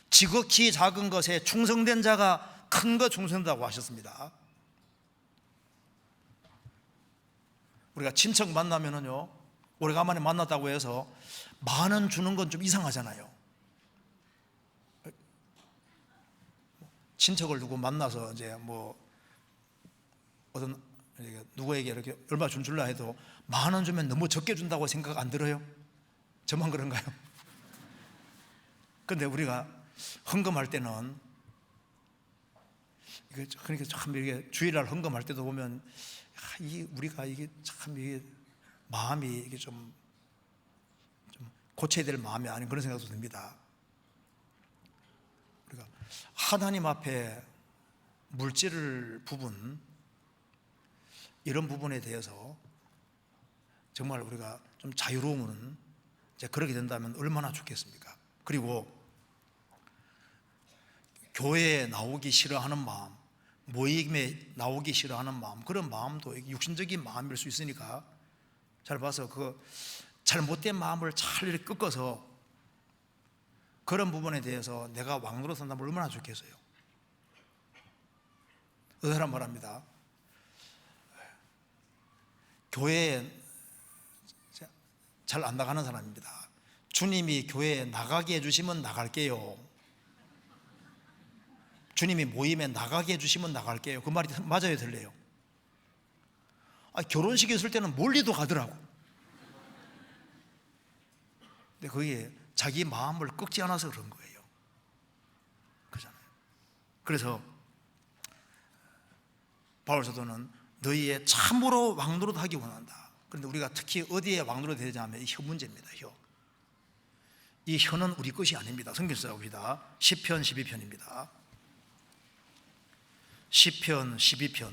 지극히 작은 것에 충성된 자가 큰 것 충성된다고 하셨습니다. 우리가 친척 만나면은요, 오래간만에 만났다고 해서 10,000원 주는 건 좀 이상하잖아요. 친척을 누구 만나서 이제 뭐 어떤 누구에게 이렇게 얼마 줄라 해도 10,000원 주면 너무 적게 준다고 생각 안 들어요? 저만 그런가요? 근데 우리가 헌금할 때는 그러니까 참 이게 주일날 헌금할 때도 보면 우리가 이게 참 이게 마음이 이게 좀 고쳐야 될 마음이 아닌 그런 생각도 듭니다. 우리가 하나님 앞에 물질 부분 이런 부분에 대해서 정말 우리가 좀 자유로우면 이제 그렇게 된다면 얼마나 좋겠습니까? 그리고 교회에 나오기 싫어하는 마음, 모임에 나오기 싫어하는 마음, 그런 마음도 육신적인 마음일 수 있으니까 잘 봐서 그 잘못된 마음을 잘 이렇게 꺾어서 그런 부분에 대해서 내가 왕노릇 한다면 얼마나 좋겠어요. 어떤 사람 말합니다. 교회에 잘 안 나가는 사람입니다. 주님이 교회에 나가게 해주시면 나갈게요. 주님이 모임에 나가게 해주시면 나갈게요. 그 말이 맞아요, 들려요? 결혼식 있을 때는 멀리도 가더라고. 근데 그게 자기 마음을 꺾지 않아서 그런 거예요. 그렇잖아요. 그래서 바울 사도는 너희의 참으로 왕노릇하기 원한다. 그런데 우리가 특히 어디에 왕노릇 되냐면 혀 문제입니다. 이 혀는 우리 것이 아닙니다. 성경 봅니다. 시편 12편입니다. 시편 12편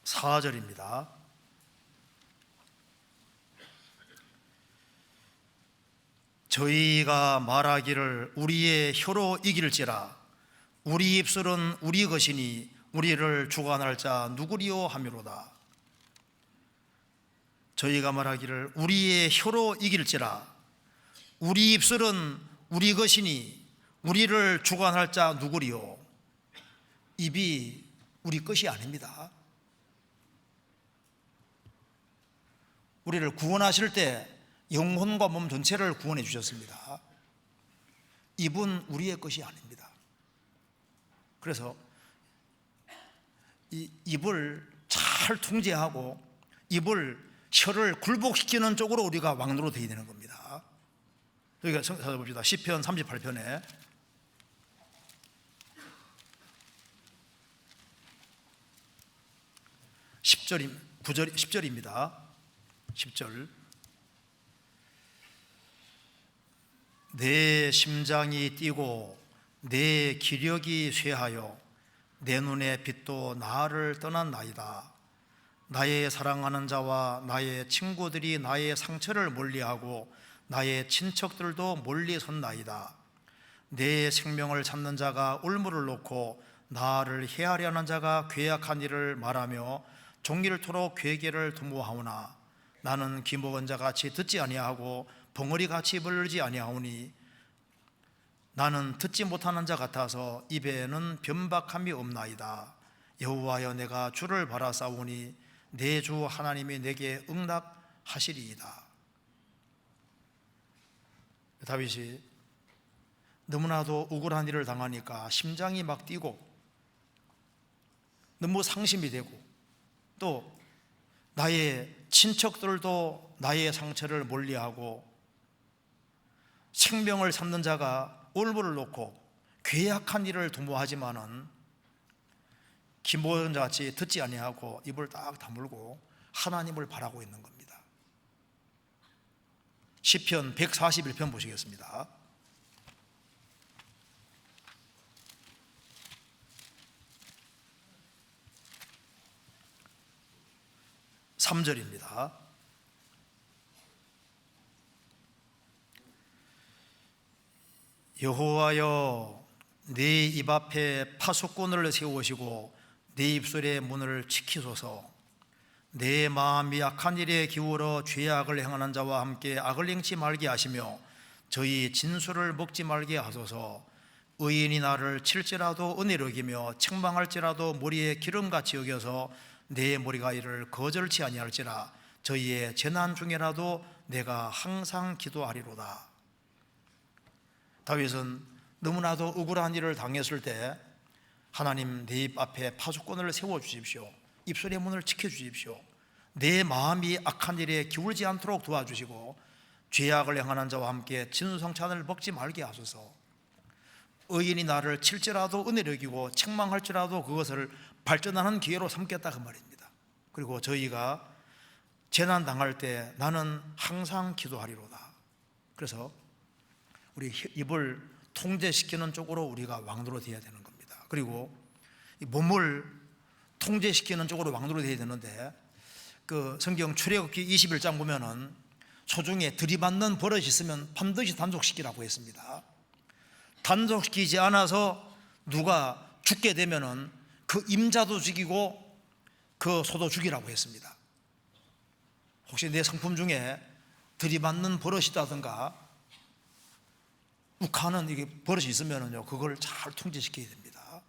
4절입니다. 저희가 말하기를 우리의 혀로 이길지라 우리 입술은 우리 것이니 우리를 주관할 자 누구리요 하미로다. 저희가 말하기를 우리의 혀로 이길지라 우리 입술은 우리 것이니 우리를 주관할 자 누구리요. 입이 우리 것이 아닙니다. 우리를 구원하실 때 영혼과 몸 전체를 구원해 주셨습니다. 입은 우리의 것이 아닙니다. 그래서 이 입을 잘 통제하고 혀를 굴복시키는 쪽으로 우리가 왕노릇 되어야 되는 겁니다. 여기가 찾아봅시다. 시편 38편에 10절입니다. 10절. 내 심장이 뛰고 내 기력이 쇠하여 내 눈의 빛도 나를 떠났나이다. 나의 사랑하는 자와 나의 친구들이 나의 상처를 멀리하고 나의 친척들도 멀리 섰나이다. 내 생명을 찾는 자가 울무를 놓고 나를 해하려는 자가 괴악한 일을 말하며 종일토록 괴계를 도모하오나 나는 기먹은 자같이 듣지 아니하고 벙어리같이 벌지 아니하오니 나는 듣지 못하는 자 같아서 입에는 변박함이 없나이다. 여호와여 내가 주를 바라싸우니 내 주 하나님이 내게 응답하시리이다. 다윗이 너무나도 억울한 일을 당하니까 심장이 막 뛰고 너무 상심이 되고, 또 나의 친척들도 나의 상처를 멀리하고 생명을 삼는 자가 올무를 놓고 괴악한 일을 도모하지만은 기모자같이 듣지 아니하고 입을 딱 다물고 하나님을 바라고 있는 겁니다. 시편 141편 보시겠습니다. 3절입니다. 여호와여 네 입 앞에 파수꾼을 세우시고 네 입술의 문을 지키소서. 내 마음이 악한 일에 기울어 죄악을 행하는 자와 함께 악을 행치 말게 하시며 저희 진술을 먹지 말게 하소서. 의인이 나를 칠지라도 은혜로 여기며 책망할지라도 머리에 기름같이 여겨서 내 머리가 이를 거절치 아니할지라. 저희의 재난 중에라도 내가 항상 기도하리로다. 다윗은 너무나도 억울한 일을 당했을 때 하나님 내 입 앞에 파수꾼을 세워주십시오. 입술의 문을 지켜주십시오. 내 마음이 악한 일에 기울지 않도록 도와주시고 죄악을 행하는 자와 함께 진성찬을 먹지 말게 하소서. 의인이 나를 칠지라도 은혜를 여기고 책망할지라도 그것을 발전하는 기회로 삼겠다 그 말입니다. 그리고 저희가 재난 당할 때 나는 항상 기도하리로다. 그래서 우리 입을 통제시키는 쪽으로 우리가 왕도로 되어야 되는 겁니다. 그리고 이 몸을 통제시키는 쪽으로 왕도로 되어야 되는데, 그 성경 출애굽기 21장 보면은 소중에 들이받는 버릇이 있으면 반드시 단속시키라고 했습니다. 단속시키지 않아서 누가 죽게 되면은 그 임자도 죽이고 그 소도 죽이라고 했습니다. 혹시 내 성품 중에 들이받는 버릇이라든가 욱하는 이게 버릇이 있으면은요, 그걸 잘 통제시켜야 됩니다.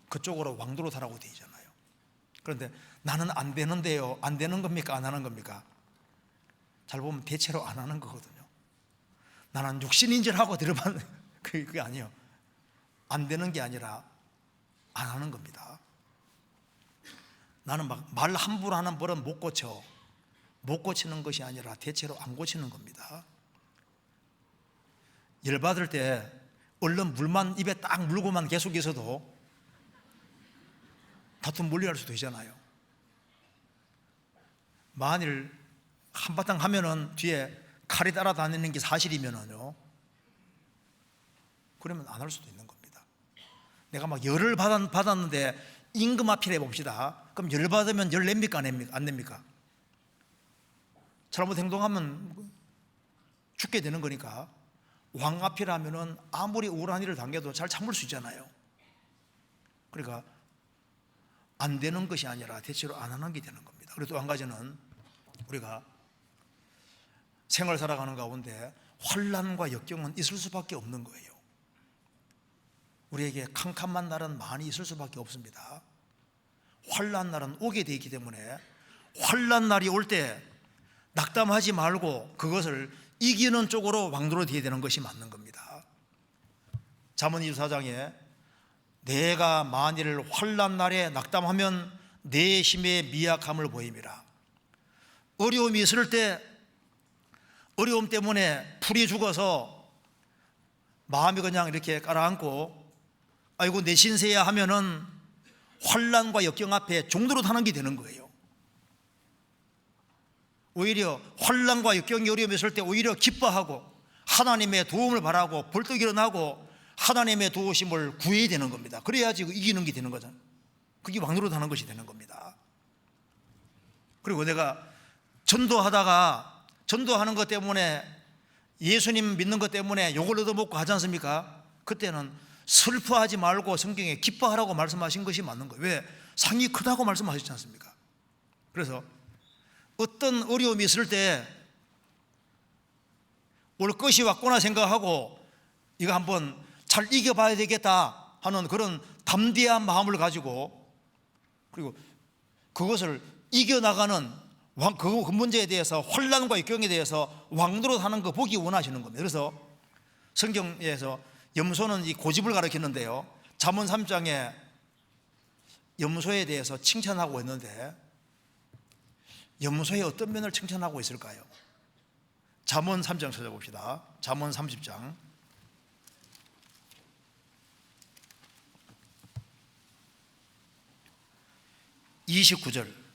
그쪽으로 왕도로 타라고 되어 있잖아요. 그런데 나는 안 되는데요, 안 되는 겁니까? 안 하는 겁니까? 잘 보면 대체로 안 하는 거거든요. 나는 육신인지하고 들어봤는 그게 아니에요. 안 되는 게 아니라 안 하는 겁니다. 나는 막 말 함부로 하는 버릇 못 고치는 것이 아니라 대체로 안 고치는 겁니다. 열받을 때 얼른 물만 입에 딱 물고만 계속 있어도 다툼 물리할 수도 있잖아요. 만일 한바탕 하면은 뒤에 칼이 따라다니는 게 사실이면은요, 그러면 안 할 수도 있는 겁니다. 내가 막 열을 받았는데 임금앞이라 봅시다. 그럼 열 받으면 열 냅니까? 안 냅니까? 잘못 행동하면 죽게 되는 거니까 왕 앞이라면은 아무리 우울한 일을 당해도 잘 참을 수 있잖아요. 그러니까 안 되는 것이 아니라 대체로 안 하는 게 되는 겁니다. 그리고 또 한 가지는 우리가 생활 살아가는 가운데 환난과 역경은 있을 수밖에 없는 거예요. 우리에게 캄캄한 날은 많이 있을 수밖에 없습니다. 환난 날은 오게 되어 있기 때문에 환난 날이 올 때 낙담하지 말고 그것을 이기는 쪽으로 왕도로 되어야 되는 것이 맞는 겁니다. 잠언 24장에 내가 만일 환난 날에 낙담하면 내 힘의 미약함을 보임이라. 어려움이 있을 때 어려움 때문에 풀이 죽어서 마음이 그냥 이렇게 가라앉고 아이고 내 신세야 하면은 환난과 역경 앞에 종도로 타는 게 되는 거예요. 오히려 환난과 역경이 어려움이 있을 때 오히려 기뻐하고 하나님의 도움을 바라고 벌떡 일어나고 하나님의 도우심을 구해야 되는 겁니다. 그래야지 이기는 게 되는 거잖아요. 그게 왕노릇 하는 것이 되는 겁니다. 그리고 내가 전도하는 것 때문에 예수님 믿는 것 때문에 욕을 얻어먹고 하지 않습니까? 그때는 슬퍼하지 말고 성경에 기뻐하라고 말씀하신 것이 맞는 거예요. 왜? 상이 크다고 말씀하셨지 않습니까? 그래서 어떤 어려움이 있을 때 올 것이 왔구나 생각하고 이거 한번 잘 이겨봐야 되겠다 하는 그런 담대한 마음을 가지고 그리고 그것을 이겨나가는 그 문제에 대해서 혼란과 역경에 대해서 왕노릇 하는 거 보기 원하시는 겁니다. 그래서 성경에서 염소는 이 고집을 가리키는데요, 잠언 3장에 염소에 대해서 칭찬하고 있는데 염소의 어떤 면을 칭찬하고 있을까요? 잠언 3장 찾아봅시다. 잠언 30장 29절.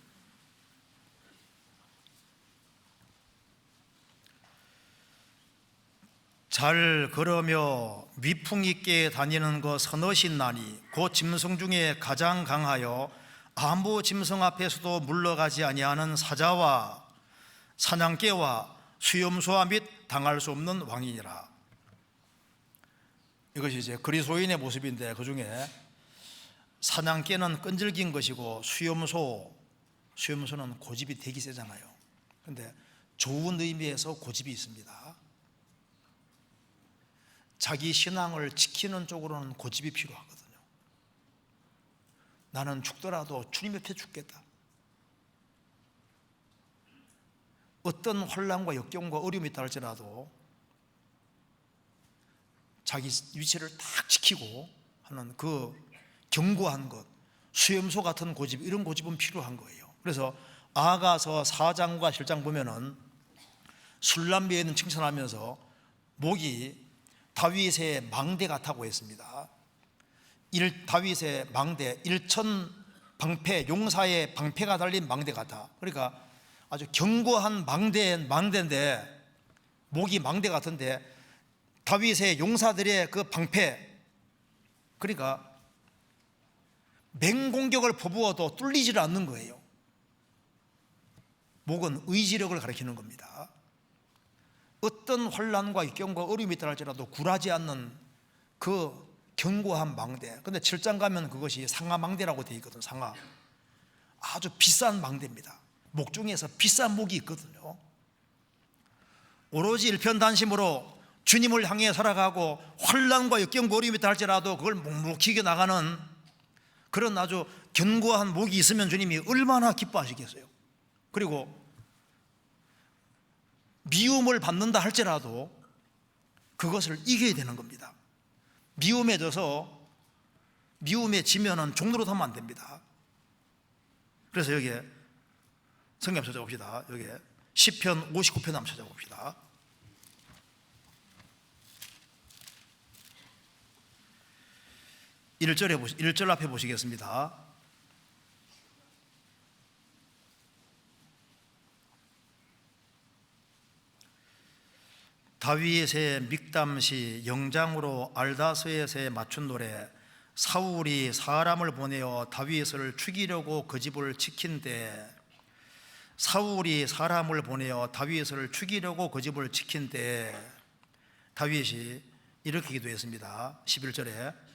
잘 걸으며 위풍 있게 다니는 것 서너신 나니 곧 짐승 중에 가장 강하여 아무 짐승 앞에서도 물러가지 아니하는 사자와 사냥개와 수염소와 및 당할 수 없는 왕이니라. 이것이 이제 그리스도인의 모습인데, 그 중에 사냥개는 끈질긴 것이고 수염소는 고집이 되게 세잖아요. 그런데 좋은 의미에서 고집이 있습니다. 자기 신앙을 지키는 쪽으로는 고집이 필요하거든요. 나는 죽더라도 주님 옆에 죽겠다. 어떤 혼란과 역경과 어려움이 있다 할지라도 자기 위치를 딱 지키고 하는 그 견고한 것, 수염소 같은 고집, 이런 고집은 필요한 거예요. 그래서 아가서 4장과 7장 보면은 술람미에는 칭찬하면서 목이 다윗의 망대 같다고 했습니다. 다윗의 망대, 일천 방패, 용사의 방패가 달린 망대 같아. 그러니까 아주 견고한 망대인데, 목이 망대 같은데 다윗의 용사들의 그 방패, 그러니까 맹공격을 퍼부어도 뚫리지를 않는 거예요. 목은 의지력을 가리키는 겁니다. 어떤 혼란과 역경과 어려움이 있다 할지라도 굴하지 않는 그 견고한 망대. 근데 7장 가면 그것이 상하망대라고 되어 있거든요. 상하, 아주 비싼 망대입니다. 목 중에서 비싼 목이 있거든요. 오로지 일편단심으로 주님을 향해 살아가고 혼란과 역경과 어려움이 있다 할지라도 그걸 묵묵히 이겨나가는 그런 아주 견고한 목이 있으면 주님이 얼마나 기뻐하시겠어요. 그리고 미움을 받는다 할지라도 그것을 이겨야 되는 겁니다. 미움에 지면은 종로로 하면 안 됩니다. 그래서 여기에 성경 찾아봅시다. 여기에 시편 59편 한번 찾아봅시다. 1절 앞에 보시겠습니다. 다윗의 믹담시 영장으로 알다스에서 맞춘 노래. 사울이 사람을 보내어 다윗을 죽이려고 그 집을 지킨 때, 사울이 사람을 보내어 다윗을 죽이려고 그 집을 지킨 때 다윗이 이렇게 기도했습니다. 11절에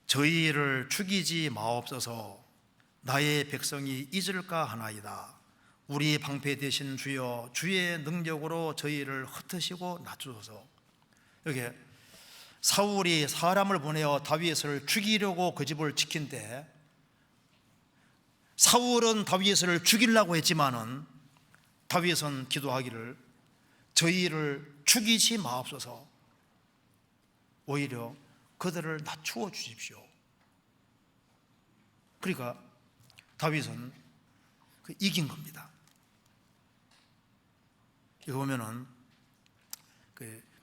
저희를 죽이지 마옵소서. 나의 백성이 잊을까 하나이다. 우리 방패 되신 주여, 주의 능력으로 저희를 흩으시고 낮추소서. 여기 사울이 사람을 보내어 다윗을 죽이려고 그 집을 지킨 때, 사울은 다윗을 죽이려고 했지만은 다윗은 기도하기를 저희를 죽이지 마옵소서. 오히려 그들을 낮추어 주십시오. 그러니까 다윗은 이긴 겁니다. 이거 보면은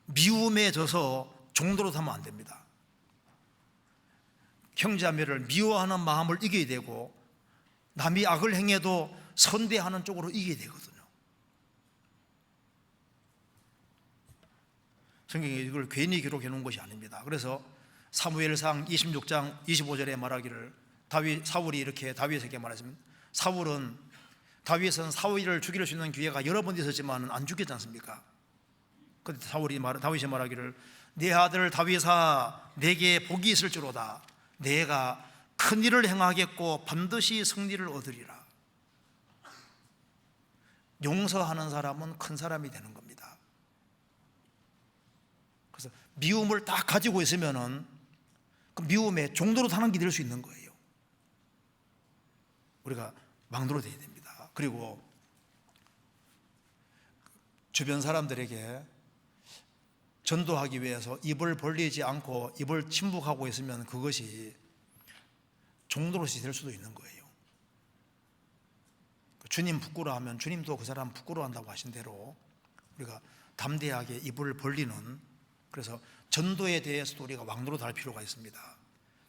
미움에 져서 종도로 하면 안 됩니다. 형제자매를 미워하는 마음을 이겨야 되고, 남이 악을 행해도 선대하는 쪽으로 이겨야 되거든요. 성경이 이걸 괜히 기록해 놓은 것이 아닙니다. 그래서 사무엘상 26장 25절에 말하기를, 사울이 이렇게 다윗에게 말했습니다. 다윗은 사울을 죽일 수 있는 기회가 여러 번 있었지만 안 죽였지 않습니까? 그때 다윗이 말하기를 내 아들 다윗아, 내게 복이 있을지로다. 내가 큰 일을 행하겠고 반드시 승리를 얻으리라. 용서하는 사람은 큰 사람이 되는 겁니다. 그래서 미움을 딱 가지고 있으면은 그 미움에 종도로 타는 길이 될 수 있는 거예요. 우리가 왕도로 되어야 됩니다. 그리고 주변 사람들에게 전도하기 위해서 입을 벌리지 않고 입을 침묵하고 있으면 그것이 종도로서 될 수도 있는 거예요. 주님 부끄러워하면 주님도 그 사람 부끄러워한다고 하신 대로 우리가 담대하게 입을 벌리는, 그래서 전도에 대해서도 우리가 왕도로 달 필요가 있습니다.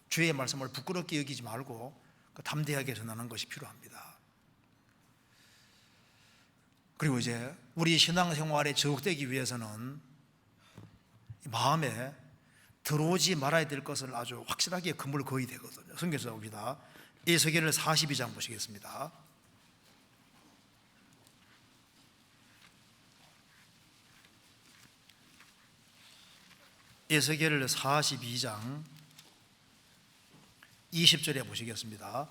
주의 말씀을 부끄럽게 여기지 말고 담대하게 전하는 것이 필요합니다. 그리고 이제 우리 신앙생활에 지속되기 위해서는 마음에 들어오지 말아야 될 것을 아주 확실하게 그물 거야 되거든요. 성경에서 봅니다. 에스겔 42장 보시겠습니다. 에스겔 42장 20절에 보시겠습니다.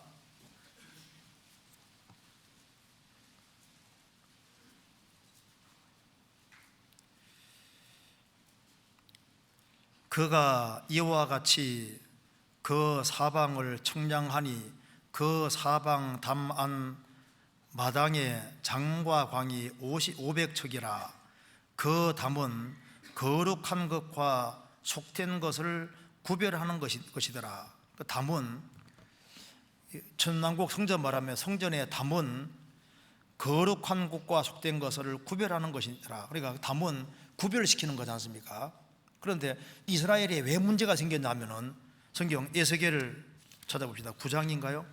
그가 이와 같이 그 사방을 청량하니 그 사방 담안 마당에 장과 광이 500척이라. 그 담은 거룩한 것과 속된 것을 구별하는 것이더라. 그 담은, 천왕국 성전 말하면 성전의 담은 거룩한 것과 속된 것을 구별하는 것이더라. 그러니까 담은 구별시키는 거지 않습니까? 그런데 이스라엘에 왜 문제가 생겼냐면은 성경 에스겔을 찾아봅시다. 9장인가요?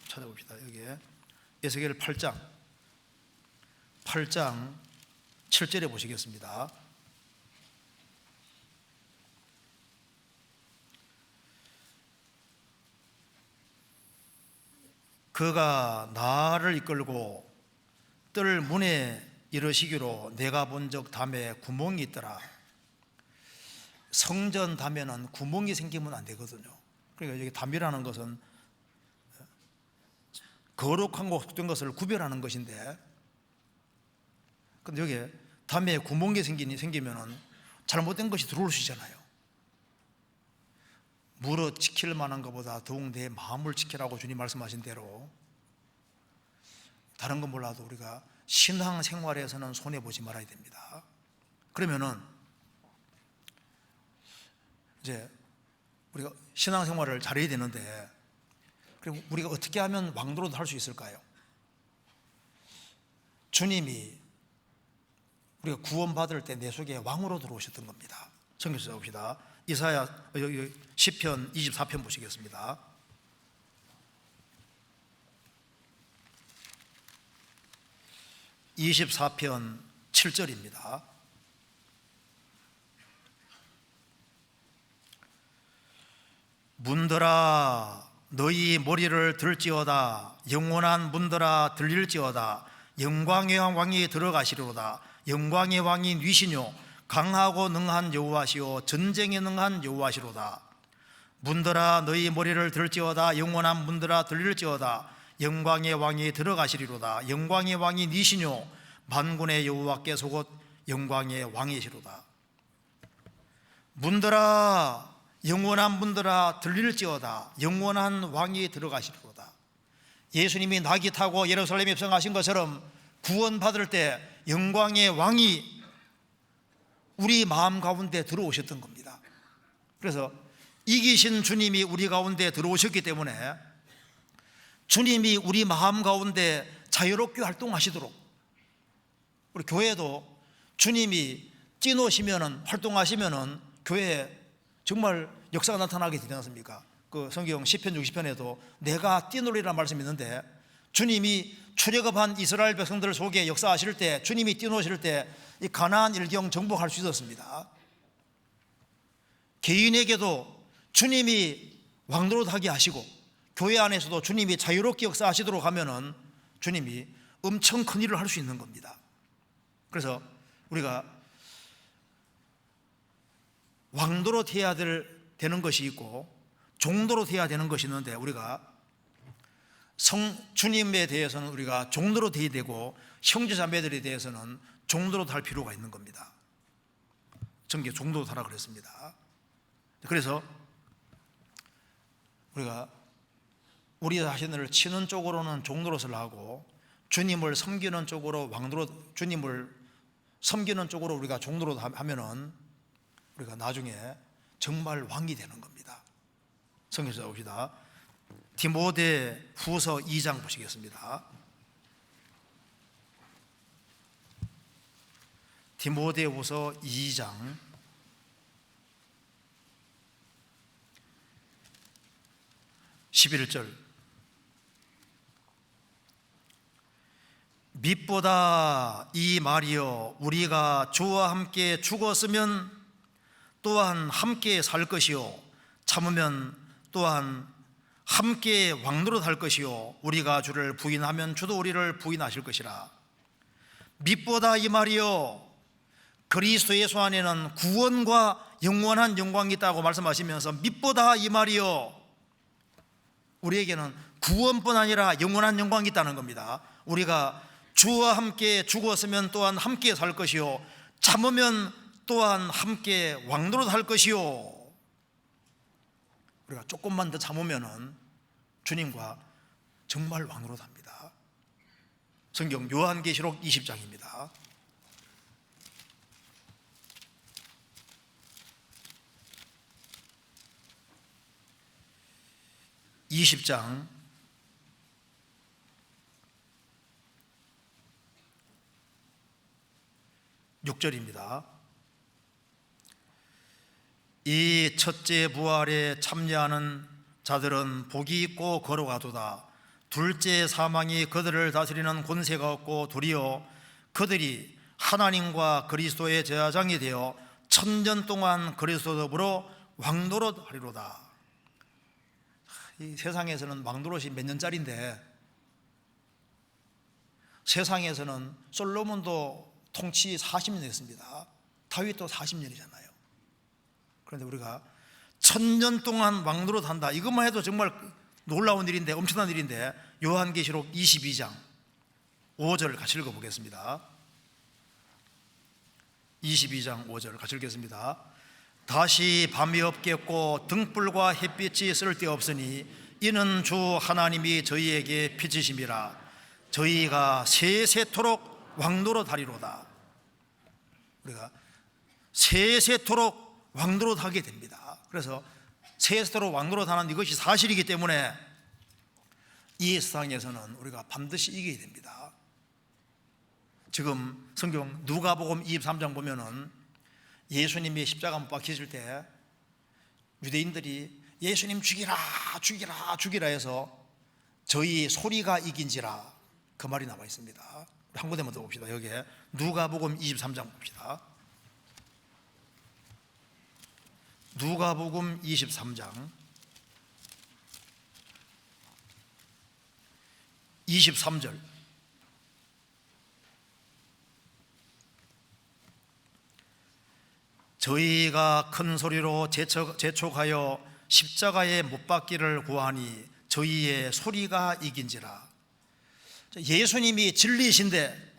찾아봅시다. 여기에 에스겔 8장 7절에 보시겠습니다. 그가 나를 이끌고 뜰 문에 이르시기로 내가 본 적 담에 구멍이 있더라. 성전 담에는 구멍이 생기면 안 되거든요. 그러니까 여기 담이라는 것은 거룩한 것, 속된 것을 구별하는 것인데, 근데 여기 담에 구멍이 생기면은 잘못된 것이 들어올 수 있잖아요. 무릇 지킬 만한 것보다 더욱 내 마음을 지키라고 주님 말씀하신 대로 다른 건 몰라도 우리가 신앙생활에서는 손해보지 말아야 됩니다. 그러면은 이제 우리가 신앙생활을 잘해야 되는데, 그리고 우리가 어떻게 하면 왕도로 할 수 있을까요? 주님이 우리가 구원받을 때 내 속에 왕으로 들어오셨던 겁니다. 성경에서 봅시다. 시편 24편 보시겠습니다. (24편) 7절입니다. 문들아 너희 머리를 들지어다. 영원한 문들아 들릴지어다. 영광의 왕이 들어가시리로다. 영광의 왕이 뉘시뇨 강하고 능한 여호와시오 전쟁에 능한 여호와시로다. 문들아 너희 머리를 들지어다. 영원한 문들아 들릴지어다. 영광의 왕이 들어가시리로다. 영광의 왕이 뉘시뇨 만군의 여호와께서 곧 영광의 왕이시로다. 문들아 영원한 문들아 들릴지어다. 영원한 왕이 들어가시리로다. 예수님이 나귀 타고 예루살렘에 입성하신 것처럼 구원받을 때 영광의 왕이 우리 마음 가운데 들어오셨던 겁니다. 그래서 이기신 주님이 우리 가운데 들어오셨기 때문에 주님이 우리 마음 가운데 자유롭게 활동하시도록, 우리 교회도 주님이 찌노시면은, 활동하시면은 교회에 정말 역사가 나타나게 되지 않습니까? 그 성경 시편 60편에도 내가 뛰놀리라는 말씀이 있는데, 주님이 출애굽한 이스라엘 백성들 속에 역사하실 때, 주님이 뛰노실 때 이 가나안 일경 정복할 수 있었습니다. 개인에게도 주님이 왕노릇 하게 하시고 교회 안에서도 주님이 자유롭게 역사하시도록 하면은 주님이 엄청 큰 일을 할 수 있는 겁니다. 그래서 우리가 왕도로 되어야 되는 것이 있고 종도로 되어야 되는 것이 있는데, 우리가 주님에 대해서는 우리가 종도로 되어야 되고 형제자매들에 대해서는 종도로 달 필요가 있는 겁니다. 정계 종도로 달라 그랬습니다. 그래서 우리가 우리 자신을 치는 쪽으로는 종노릇을 하고 주님을 섬기는 쪽으로 주님을 섬기는 쪽으로 우리가 종노릇 하면은 우리가 나중에 정말 왕이 되는 겁니다. 성경에서 봅시다. 디모데 후서 2장 보시겠습니다. 디모데 후서 2장 11절. 밉보다 이 말이여 우리가 주와 함께 죽었으면 또한 함께 살 것이요 참으면 또한 함께 왕노릇 할 것이요 우리가 주를 부인하면 주도 우리를 부인하실 것이라. 밉보다 이 말이여, 그리스도 예수 안에는 구원과 영원한 영광이 있다고 말씀하시면서 밉보다 이 말이여, 우리에게는 구원뿐 아니라 영원한 영광이 있다는 겁니다. 우리가 주와 함께 죽었으면 또한 함께 살 것이요 참으면 또한 함께 왕노릇 할 것이요. 우리가 조금만 더 참으면 주님과 정말 왕노릇 합니다. 성경 요한계시록 20장입니다. (20장) 6절입니다. 이 첫째 부활에 참여하는 자들은 복이 있고 거룩하도다. 둘째 사망이 그들을 다스리는 권세가 없고 도리어 그들이 하나님과 그리스도의 제사장이 되어 천년 동안 그리스도 더불어 왕노릇 하리로다. 이 세상에서는 왕노릇이 몇 년짜리인데, 세상에서는 솔로몬도 통치 40년 했습니다. 다윗도 40년이잖아요. 그런데 우리가 천년 동안 왕노릇 한다, 이것만 해도 정말 놀라운 일인데, 엄청난 일인데, 요한계시록 22장 5절 같이 읽어보겠습니다. 22장 5절 같이 읽겠습니다. 다시 밤이 없겠고 등불과 햇빛이 쓸데없으니 이는 주 하나님이 저희에게 빚으심이라. 저희가 세세토록 왕노릇 하리로다. 우리가 세세토록 왕노릇 하게 됩니다. 그래서 세세토록 왕노릇 하는 이것이 사실이기 때문에 이 세상에서는 우리가 반드시 이기게 됩니다. 지금 성경 누가복음 23장 보면은 예수님이 십자가 못 박히실 때 유대인들이 예수님 죽이라 죽이라 죽이라 해서 저희 소리가 이긴지라, 그 말이 나와 있습니다. 한 군데만 더 봅시다. 여기에 누가복음 23장 봅시다. 누가복음 23장 23절. 저희가 큰 소리로 재촉하여 십자가에 못 박기를 구하니 저희의 소리가 이긴지라. 예수님이 진리이신데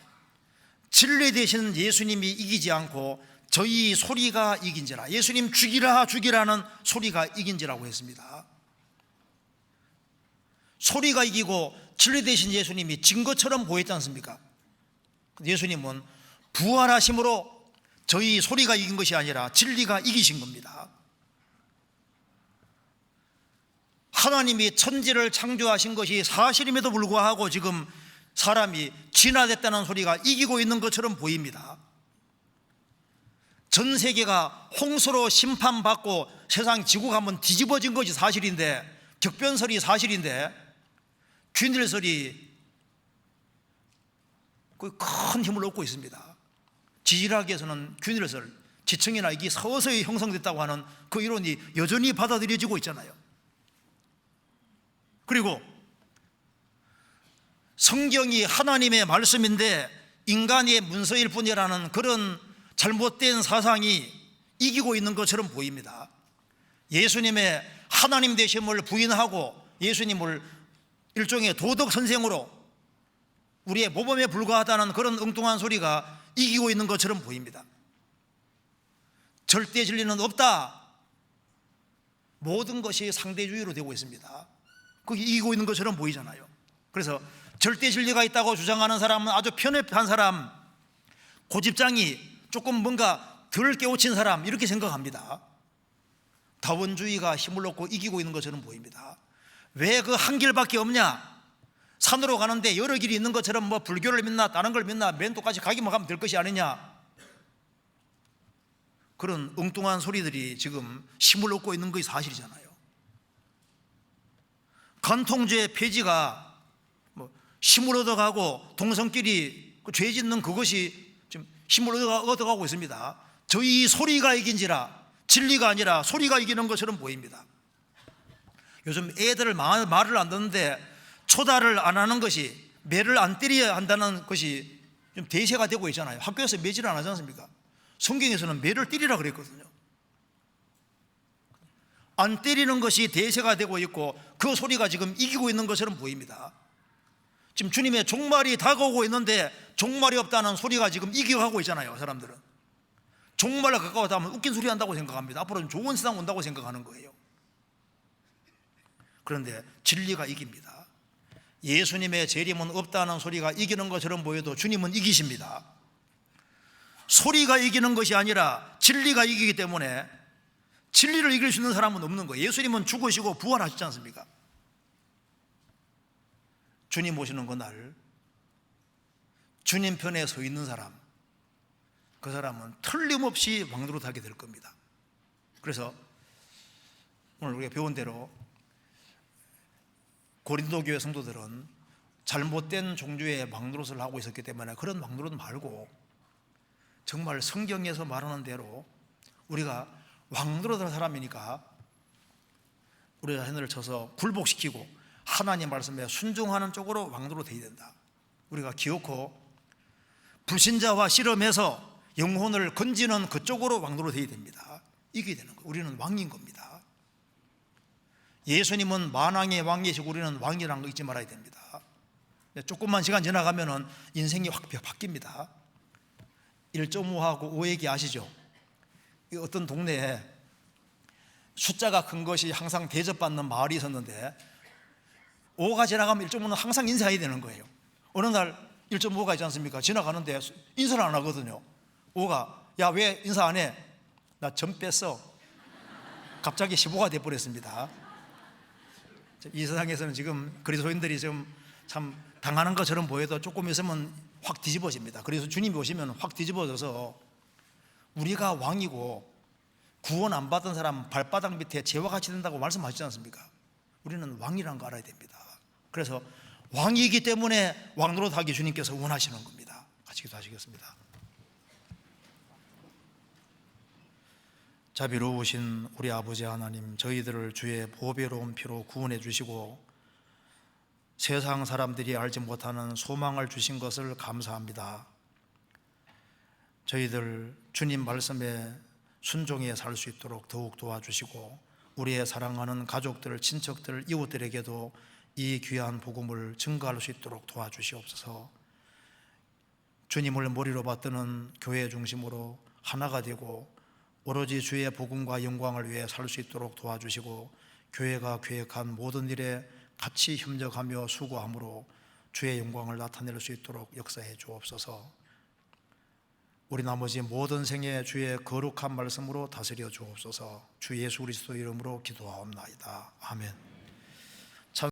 진리 되시는 예수님이 이기지 않고 저희 소리가 이긴지라, 예수님 죽이라 죽이라는 소리가 이긴지라고 했습니다. 소리가 이기고 진리 되신 예수님이 진 것처럼 보였지 않습니까? 예수님은 부활하심으로 저희 소리가 이긴 것이 아니라 진리가 이기신 겁니다. 하나님이 천지를 창조하신 것이 사실임에도 불구하고 지금 사람이 진화됐다는 소리가 이기고 있는 것처럼 보입니다. 전 세계가 홍수로 심판받고 세상 지구가 한번 뒤집어진 것이 사실인데, 격변설이 사실인데, 균일설이 큰 힘을 얻고 있습니다. 지질학에서는 균일설, 지층이나 이게 서서히 형성됐다고 하는 그 이론이 여전히 받아들여지고 있잖아요. 그리고 성경이 하나님의 말씀인데 인간의 문서일 뿐이라는 그런 잘못된 사상이 이기고 있는 것처럼 보입니다. 예수님의 하나님 되심을 부인하고 예수님을 일종의 도덕 선생으로 우리의 모범에 불과하다는 그런 엉뚱한 소리가 이기고 있는 것처럼 보입니다. 절대 진리는 없다, 모든 것이 상대주의로 되고 있습니다. 그게 이기고 있는 것처럼 보이잖아요. 그래서 절대 진리가 있다고 주장하는 사람은 아주 편협한 사람, 고집장이 조금 뭔가 덜 깨우친 사람, 이렇게 생각합니다. 다원주의가 힘을 얻고 이기고 있는 것처럼 보입니다. 왜 그 한 길밖에 없냐? 산으로 가는데 여러 길이 있는 것처럼 뭐 불교를 믿나 다른 걸 믿나 맨 똑같이 가기만 하면 될 것이 아니냐, 그런 엉뚱한 소리들이 지금 힘을 얻고 있는 것이 사실이잖아요. 간통죄 폐지가 뭐 힘을 얻어가고 동성끼리 죄 짓는 그것이 지금 힘을 얻어가고 있습니다. 저희 소리가 이긴지라 진리가 아니라 소리가 이기는 것처럼 보입니다. 요즘 애들 말을 안 듣는데 초달을 안 하는 것이, 매를 안 때려야 한다는 것이 좀 대세가 되고 있잖아요. 학교에서 매질을 안 하지 않습니까? 성경에서는 매를 때리라 그랬거든요. 안 때리는 것이 대세가 되고 있고 그 소리가 지금 이기고 있는 것처럼 보입니다. 지금 주님의 종말이 다가오고 있는데 종말이 없다는 소리가 지금 이겨가고 있잖아요. 사람들은 종말에 가까워다 하면 웃긴 소리 한다고 생각합니다. 앞으로는 좋은 세상 온다고 생각하는 거예요. 그런데 진리가 이깁니다. 예수님의 재림은 없다는 소리가 이기는 것처럼 보여도 주님은 이기십니다. 소리가 이기는 것이 아니라 진리가 이기기 때문에 진리를 이길 수 있는 사람은 없는 거예요. 예수님은 죽으시고 부활하셨지 않습니까? 주님 오시는 그날 주님 편에 서 있는 사람, 그 사람은 틀림없이 왕노릇하게 될 겁니다. 그래서 오늘 우리가 배운 대로 고린도 교회 성도들은 잘못된 종교의 왕노릇을 하고 있었기 때문에 그런 왕노릇 말고 정말 성경에서 말하는 대로 우리가 왕노릇하는 사람이니까 우리 자신을 쳐서 굴복시키고 하나님 말씀에 순종하는 쪽으로 왕노릇해야 된다. 우리가 기어코 불신자와 씨름해서 영혼을 건지는 그쪽으로 왕노릇해야 됩니다. 이게 되는 거예요. 우리는 왕인 겁니다. 예수님은 만왕의 왕이시고 우리는 왕이라는 거 잊지 말아야 됩니다. 조금만 시간 지나가면 인생이 확 바뀝니다. 1.5하고 5 얘기 아시죠? 어떤 동네에 숫자가 큰 것이 항상 대접받는 마을이 있었는데 5가 지나가면 1.5는 항상 인사해야 되는 거예요. 어느 날 1.5가 있지 않습니까? 지나가는데 인사를 안 하거든요. 5가 야, 왜 인사 안 해? 나 점 뺐어. 갑자기 15가 돼버렸습니다. 이 세상에서는 지금 그리스도인들이 지금 참 당하는 것처럼 보여도 조금 있으면 확 뒤집어집니다. 그래서 주님이 오시면 확 뒤집어져서 우리가 왕이고 구원 안 받은 사람 발바닥 밑에 재와 같이 된다고 말씀하시지 않습니까? 우리는 왕이라는 거 알아야 됩니다. 그래서 왕이기 때문에 왕노릇하기 주님께서 원하시는 겁니다. 같이 기도하시겠습니다. 자비로우신 우리 아버지 하나님, 저희들을 주의 보배로운 피로 구원해 주시고 세상 사람들이 알지 못하는 소망을 주신 것을 감사합니다. 저희들 주님 말씀에 순종해 살 수 있도록 더욱 도와주시고 우리의 사랑하는 가족들, 친척들, 이웃들에게도 이 귀한 복음을 증거할 수 있도록 도와주시옵소서. 주님을 머리로 받드는 교회 중심으로 하나가 되고 오로지 주의 복음과 영광을 위해 살 수 있도록 도와주시고 교회가 계획한 모든 일에 같이 협력하며 수고함으로 주의 영광을 나타낼 수 있도록 역사해 주옵소서. 우리 나머지 모든 생에 주의 거룩한 말씀으로 다스려 주옵소서. 주 예수 그리스도 이름으로 기도하옵나이다. 아멘.